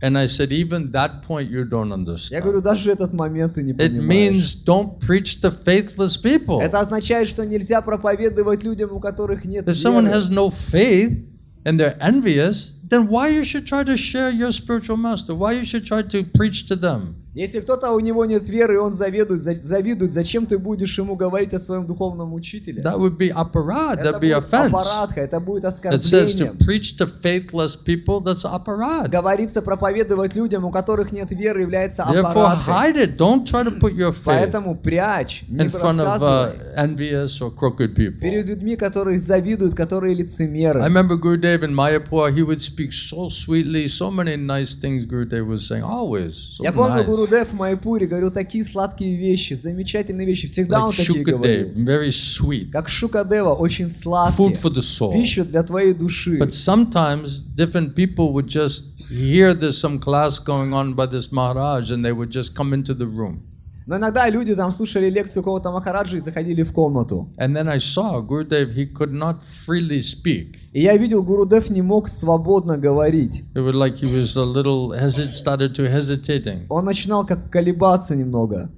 And I said, even that point you don't Я understand. говорю, даже этот момент ты не It понимаешь. means don't preach to faithless people. Это означает, что нельзя проповедовать людям, у которых нет If someone веры. has no faith and they're envious, then why you should try to share your spiritual master? Why you should try to preach to them? Если кто-то у него нет веры, и он завидует, зачем ты будешь ему говорить о своем духовном учителе? That would be aparad. Это That'd be будет offense. аппаратха, это будет It says to оскорблением. preach to faithless people, that's aparad. Говорится, проповедовать людям, у которых нет веры, является Therefore, аппаратхой. hide it. Don't try to put your faith Поэтому прячь, не in front of рассказывай envious or crooked people. перед людьми, которые завидуют, которые I лицемеры. remember Gurudev in Mayapur, he would speak so sweetly, so many nice things Gurudev was saying, always. So Я помню, nice. Гурудев в Майпуре говорил такие сладкие вещи, замечательные вещи. Всегда Like он такие говорил. Shukadev, very sweet. Как Шукадева, очень Food сладкие. for the soul. Пищу для твоей души. But sometimes different people would just hear there's some class going on by this Maharaj and they would just come into the room. Но иногда люди там слушали лекцию какого-то Махараджи и заходили в комнату. And then I saw Gurudev, he could not freely speak. И я видел, Гурудев не мог свободно говорить. It was like he was a little started to hesitating. Он начинал как колебаться немного.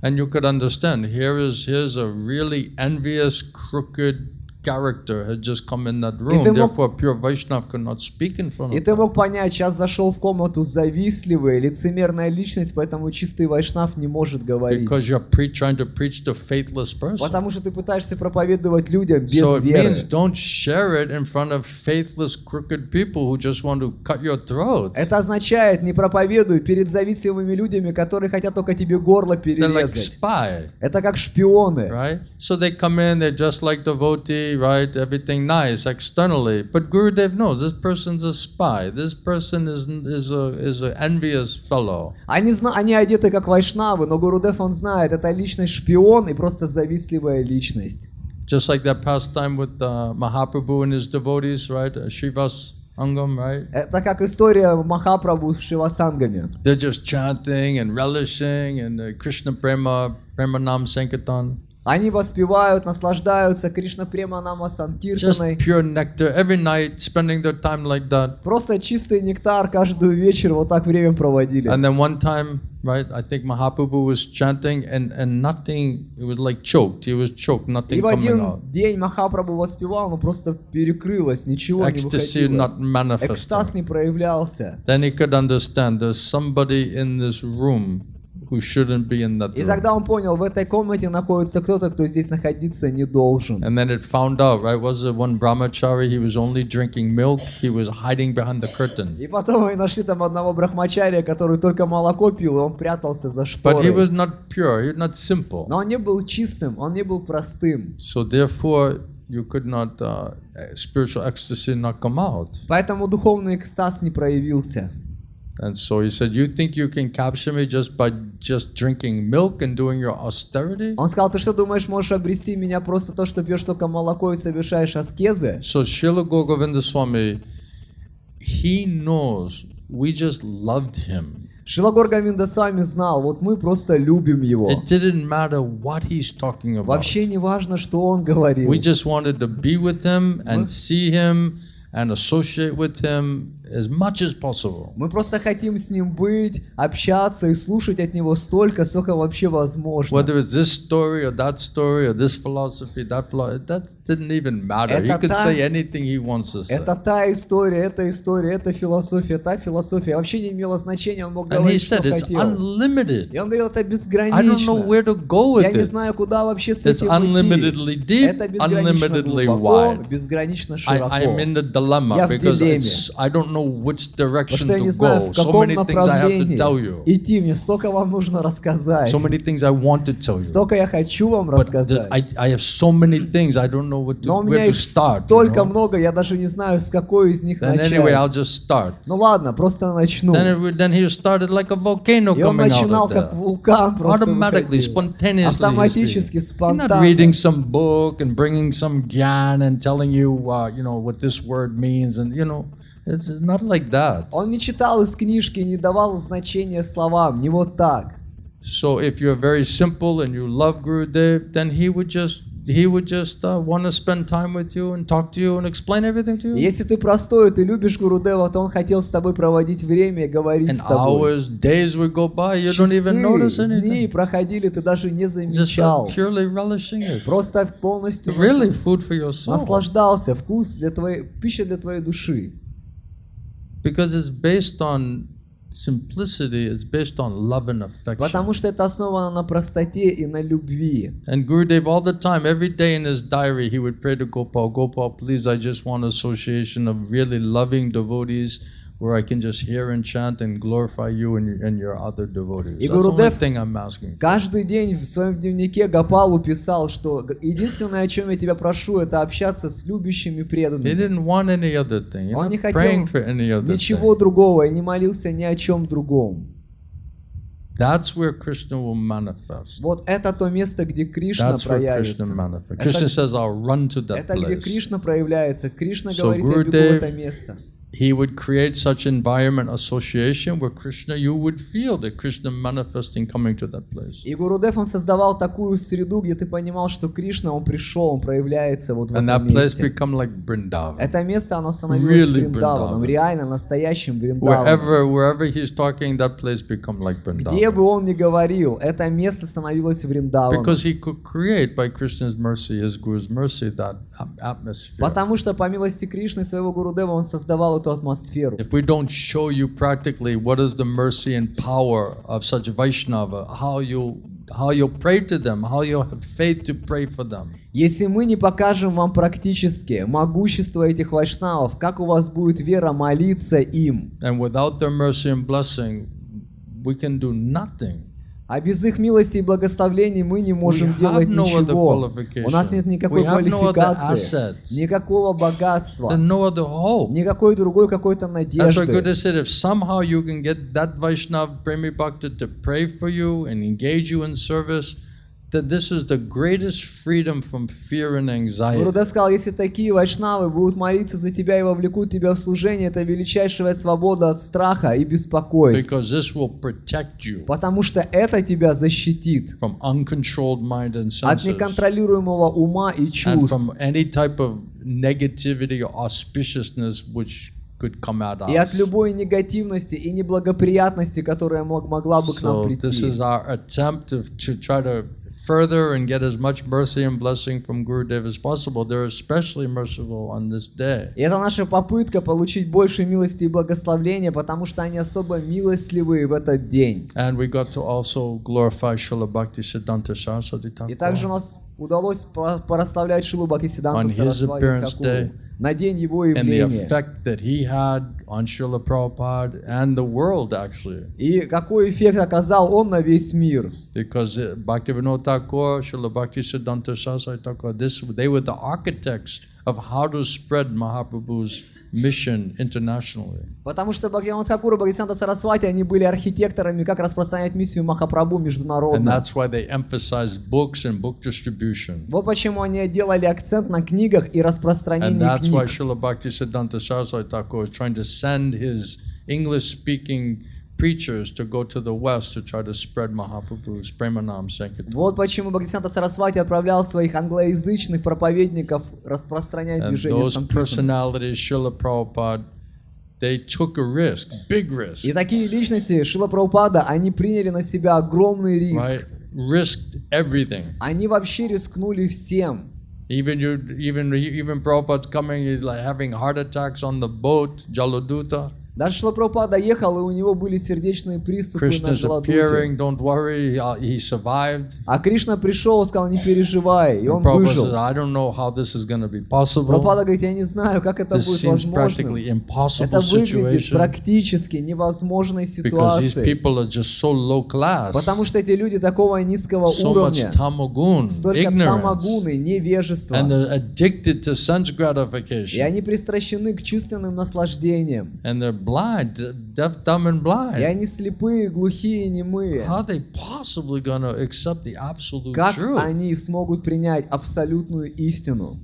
And you could understand, here's a really envious, crooked character had just come in that room. ты мог- Therefore, pure Vaishnav could not speak in front И of ты him. мог понять, сейчас зашел в комнату завистливая, лицемерная личность, поэтому чистый вайшнав не может говорить. Because you're trying to preach to faithless person. Потому что ты пытаешься проповедовать людям без So it веры. means don't share it in front of faithless, crooked people who just want to cut your throat. Это означает, не проповедуй перед завистливыми людьми, которые хотят только тебе горло They're like перерезать. spy, Это как шпионы. right? So they come in, they're just like devotee, right? Everything nice externally. But Gurudev knows this person's a spy. This person is an envious fellow. Они одеты как вайшнавы, но Гурудев, он знает, это личность шпион и просто завистливая личность. Just like that pastime with Mahaprabhu and his devotees, right? Shivas Angam, right? Это как история Махапрабху с Шивасангами. They're just chanting and relishing and Krishna Premanam Sankirtan. Они воспевают, наслаждаются Кришна Према Нама Just Санкиртаной. pure nectar every night, spending their time like that. Просто чистый нектар каждую вечер вот так время проводили. And then one time, right, I think Mahaprabhu was chanting and nothing, it was like choked. He was choked, И nothing в coming один out. день Махапрабху воспевал, но просто перекрылось, ничего не Ecstasy выходило. not Экстаз manifesting. не проявлялся. Then he could understand there's somebody in this room who shouldn't be in that И room. тогда он понял, в этой комнате находится кто-то, кто здесь находиться не должен. And then it found out, right? Was it one brahmachari? He was only drinking milk. He was hiding behind the curtain. И потом мы нашли там одного брахмачария, который только молоко пил, и он прятался за But he шторой. was not pure. He was not simple. Но он не был чистым, он не был простым. So therefore, you could not, spiritual ecstasy not come out. Поэтому духовный экстаз не проявился. And so he said, you think you can capture me just by just drinking milk and doing your austerity? Он сказал, ты что думаешь, можешь обрести меня просто то, что пьешь только молоко и совершаешь аскезы? So Srila Gour Govinda Swami, he knows we just loved him. Srila Gour Govinda Swami знал, вот мы просто любим его. It didn't matter what he's talking about. Вообще не важно, что он говорил. We just wanted to be with him and see him and associate with him as much as possible. Мы просто хотим с ним быть, общаться и слушать от него столько, сколько вообще возможно. Whether it's this story or this philosophy, that didn't even matter. He could say anything he wants to say. Это та история, эта философия, та философия. Вообще не имело значения, он мог And he говорить, said что it's хотел. unlimited. И он говорил, это I don't know безгранично. where to go with Я не it. знаю, куда вообще с It's этим unlimitedly идти. deep, Это безгранично unlimitedly глубоко, wide. безгранично широко. I'm in the dilemma Я в because дилемме. I don't know which direction Потому что я не to знаю, go. в So каком many things I have to направлении tell you. идти. Мне столько вам нужно рассказать. So many things I want to tell you. Столько я хочу вам But рассказать. I have so many things I don't know Но у where меня to их start. столько много, я даже не знаю, с какой из них Then anyway, I'll начать. just start. Ну ладно, просто начну. Then he started like a volcano И он coming out начинал of как there. вулкан просто Automatically, выходил. spontaneously. Автоматически, He's not спонтанно. reading some book and bringing some gyan and telling you, what this word means, and it's not like that. Он не читал из книжки, не давал значения словам, не вот так. So if you're very simple and you love Gurudev, then he would just want to spend time with you and talk to you and explain everything to you. Если ты простой, ты любишь Гурудева, то он хотел с тобой проводить время и говорить And с тобой. hours, days would go by, you don't even notice Часы, дни anything. проходили, ты даже не Just замечал. purely relishing it. Просто полностью Really food for your soul. наслаждался. Вкус для твоей, пища для твоей души. Because it's based on simplicity, it's based on love and affection. Потому что это основано на простоте и на любви. And Gurudev all the time, every day in his diary, he would pray to Gopal, Gopal, please, I just want association of really loving devotees where I can just hear and chant and glorify you and your other devotees. И That's the only Гурудев thing I'm asking. каждый день в своем дневнике Гопалу писал, что единственное, о чем я тебя прошу, это общаться с любящими He преданными. didn't want any other thing. He's Он не not хотел praying for any other ничего thing. другого и не молился ни о чем другом. That's where Krishna will manifest. Вот это то место, где Кришна That's where проявится. Krishna manifests. Krishna says, I'll run to that Это где place. Кришна проявляется. Кришна So говорит, я бегу в Gurudev, это место. He would create such environment, association where Krishna, you would feel that Krishna manifesting coming to that place. И Гурудев, он создавал такую среду, где ты понимал, что Кришна, он пришел, он проявляется вот в And этом that place месте. become like Vrindavan. Это место, оно становилось Really Вриндаваном, Vrindavan. реально настоящим Вриндаваном. Wherever he's talking, that place become like Где бы Vrindavan. он ни говорил, это место становилось Вриндаваном. Because he could create by Krishna's mercy, his Guru's mercy, that atmosphere. Потому что по милости Кришны, своего Гурудева, он создавал эту атмосферу. If we don't show you practically what is the mercy and power of such Vaishnava, how you pray to them, how you have faith to pray for them. Если мы не покажем вам практически могущество этих вайшнавов, как у вас будет вера молиться им? And without their mercy and blessing, we can do nothing. А без их милости и благословений мы не можем We have делать no other ничего. qualification. У нас нет никакой We have no other квалификации, assets. никакого богатства, There's no other hope. никакой другой какой-то That's why надежды. Buddha said, if somehow you can get that Vaishnav Premi Bhakta to pray for you and engage you in service, that this is the greatest freedom from fear and anxiety. Гурудев сказал, если такие вайшнавы будут молиться за тебя и вовлекут тебя в служение, это величайшая свобода от страха и беспокойства. Because this will protect you Потому что это тебя защитит from uncontrolled mind and от senses, неконтролируемого ума и and чувств, from any type of negativity or auspiciousness which could come at и от us. любой негативности и неблагоприятности, которая могла бы к нам So this прийти. is our attempt to try to further and get as much mercy and blessing from Gurudev as possible. They're especially merciful on this day. И это наша попытка получить больше милости и благословения, потому что они особо милостливые в этот день. And we got to also glorify Srila Bhaktisiddhanta.Swami И также у нас удалось прославлять Шрилу Бхактисидданту On his Сарасвати appearance Thакуру day, на день его and the явления. effect that he had on Srila Prabhupada and the world actually. И какой эффект оказал он на весь мир. Because Bhaktivinoda-Thakur, Srila Bhaktisiddhanta Thakur, they were the architects of how to spread Mahaprabhu's mission internationally. Потому что Бхактивinoda Thakura и Бхактисиддханта Сарасвати, они были архитекторами, как распространять миссию Махапрабху And международно. that's why they emphasized books and book distribution. Вот почему они делали акцент на книгах и And распространении that's why книг. Srila Bhaktisiddhanta Thakur is trying to send his English-speaking preachers to go to the West to try to spread Mahaprabhu's Premanam Sankirtan. Вот почему Бхактисиддханта Сарасвати отправлял своих англоязычных проповедников распространять And движение those Санкиртана. personalities, Srila Prabhupada, they took a risk, big risk, И такие личности, Шрила Прабхупада, они приняли на себя огромный риск. right? Risked everything. Они вообще рискнули всем. Even Prabhupada's coming, he's like having heart attacks on the boat, Jaladuta. Даже Шрила Прабхупада ехал, и у него были сердечные приступы на Krishna's Джаладуте. appearing, don't worry, he survived. А Кришна пришел и сказал, не переживай, и он And Prabhupada выжил. says, I don't know how this is going to be possible. Прабхупада говорит, я не знаю, как это This будет seems возможным. practically impossible Это выглядит situation практически невозможной because these ситуацией. people are just so low class, Потому что эти люди такого низкого so much уровня, tamagun, столько ignorance, тамагуны, невежества. and they're addicted to sense И gratification, они пристращены к чувственным наслаждениям. and they're blind, deaf, dumb, and И blind. они слепые, глухие, немые. How are they possibly going to accept the absolute Как truth? они смогут принять абсолютную истину?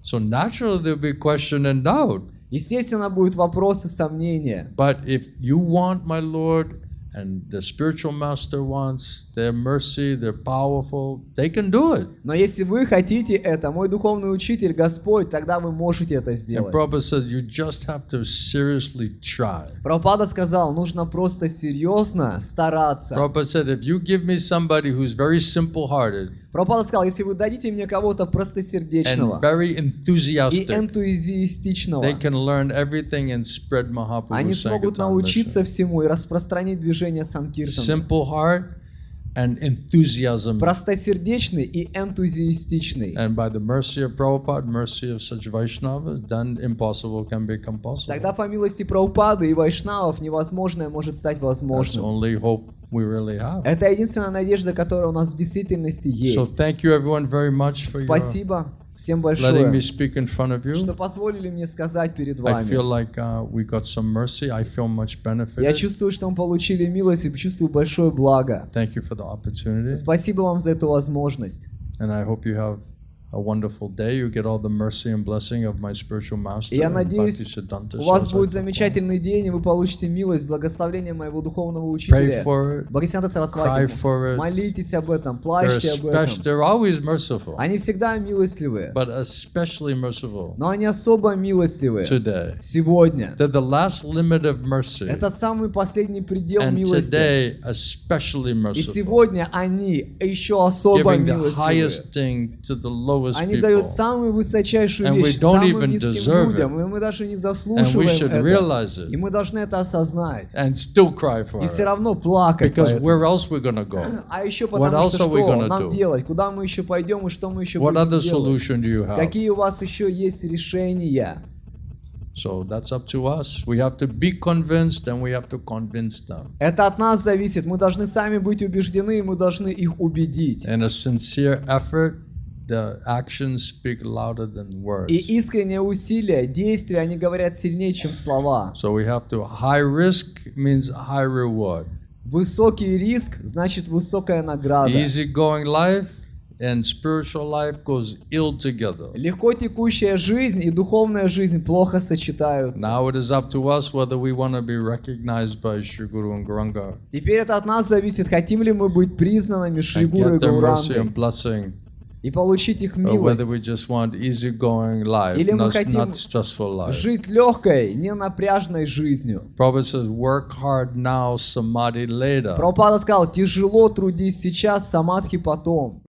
So naturally there'll be question and doubt. Естественно, будут вопросы, сомнения. But if you want, my Lord, and the spiritual master wants, their mercy, they're powerful, they can do it. Но если вы хотите это, мой духовный учитель, Господь, тогда вы можете это And сделать. Prabhupada says you just have to seriously try. Прабхупада сказал, нужно просто серьезно стараться. Prabhupada said, if you give me somebody who's very simple-hearted Прабхупада сказал, если вы дадите мне кого-то and простосердечного very и enthusiastic, энтузиастичного, they can learn everything and spread они Mahaprabhu's смогут Sankirtan научиться mission. всему и распространить движение Санкиртана. Simple heart and enthusiasm. Простосердечный и энтузиастичный. And by the mercy of Prabhupada, mercy of such Vaishnavas, then impossible can become possible. Тогда по милости Прабхупады и вайшнавов невозможное может стать That's возможным. only hope we really have. Это единственная надежда, которая у нас в действительности So есть. thank you everyone very much for your Спасибо всем letting me большое, speak in front of что you. позволили мне сказать перед I feel вами. like we got some mercy. I feel much Я benefited. чувствую, что мы получили милость и чувствую большое благо. Thank you for the opportunity. Спасибо вам за эту возможность. And I hope you have a wonderful day. You get all the mercy and blessing of my spiritual master. И я and надеюсь, Bhaktisiddhanta у вас будет Sarasvati. замечательный день, и вы получите милость, благословение моего духовного Pray учителя. for it. Бхактисиддханта Cry Сарасвати. for it. Молитесь об этом, They're, плачьте об этом. they're always merciful, Они всегда милостливые, but especially merciful но они особо милостливые today. сегодня. They're the last limit of mercy. Это самый последний предел And милости. today, especially И merciful. сегодня они еще особо Giving the милостливые. highest thing to the lowest Они people. дают самую высочайшую And we вещь don't самым even низким deserve людям, и мы даже не And we заслуживаем should это. realize it И мы должны это осознать. and still cry for И все it. равно плакать по Because этому. where else we're going to go? А еще What потому else что are we что gonna нам do? делать? Куда мы еще пойдем и что мы еще What будем other делать? solution do you have? Какие у вас еще есть решения? So that's up to us. We have to be convinced and we have to convince them. Это от нас зависит. Мы должны сами быть убеждены, и мы должны их убедить. In a sincere effort, the actions speak louder than words. И искреннее усилие, действия, они говорят сильнее, чем слова. So we have to, high risk means high reward. Высокий риск значит высокая награда. Easygoing life and spiritual life goes ill together. Легко текущая жизнь и духовная жизнь плохо сочетаются. Now it is up to us whether we want to be recognized by Sri Guru and Gauranga Теперь это от нас зависит, хотим ли мы быть признанными Шри and Гуру и get their mercy Гаурангой and blessing, и получить их or whether милость. we just want easygoing life, Или мы not хотим stressful life. жить легкой, не напряжной жизнью. Prabhupada says, work hard now, samadhi later. Прабхупада сказал, тяжело трудись сейчас, самадхи потом.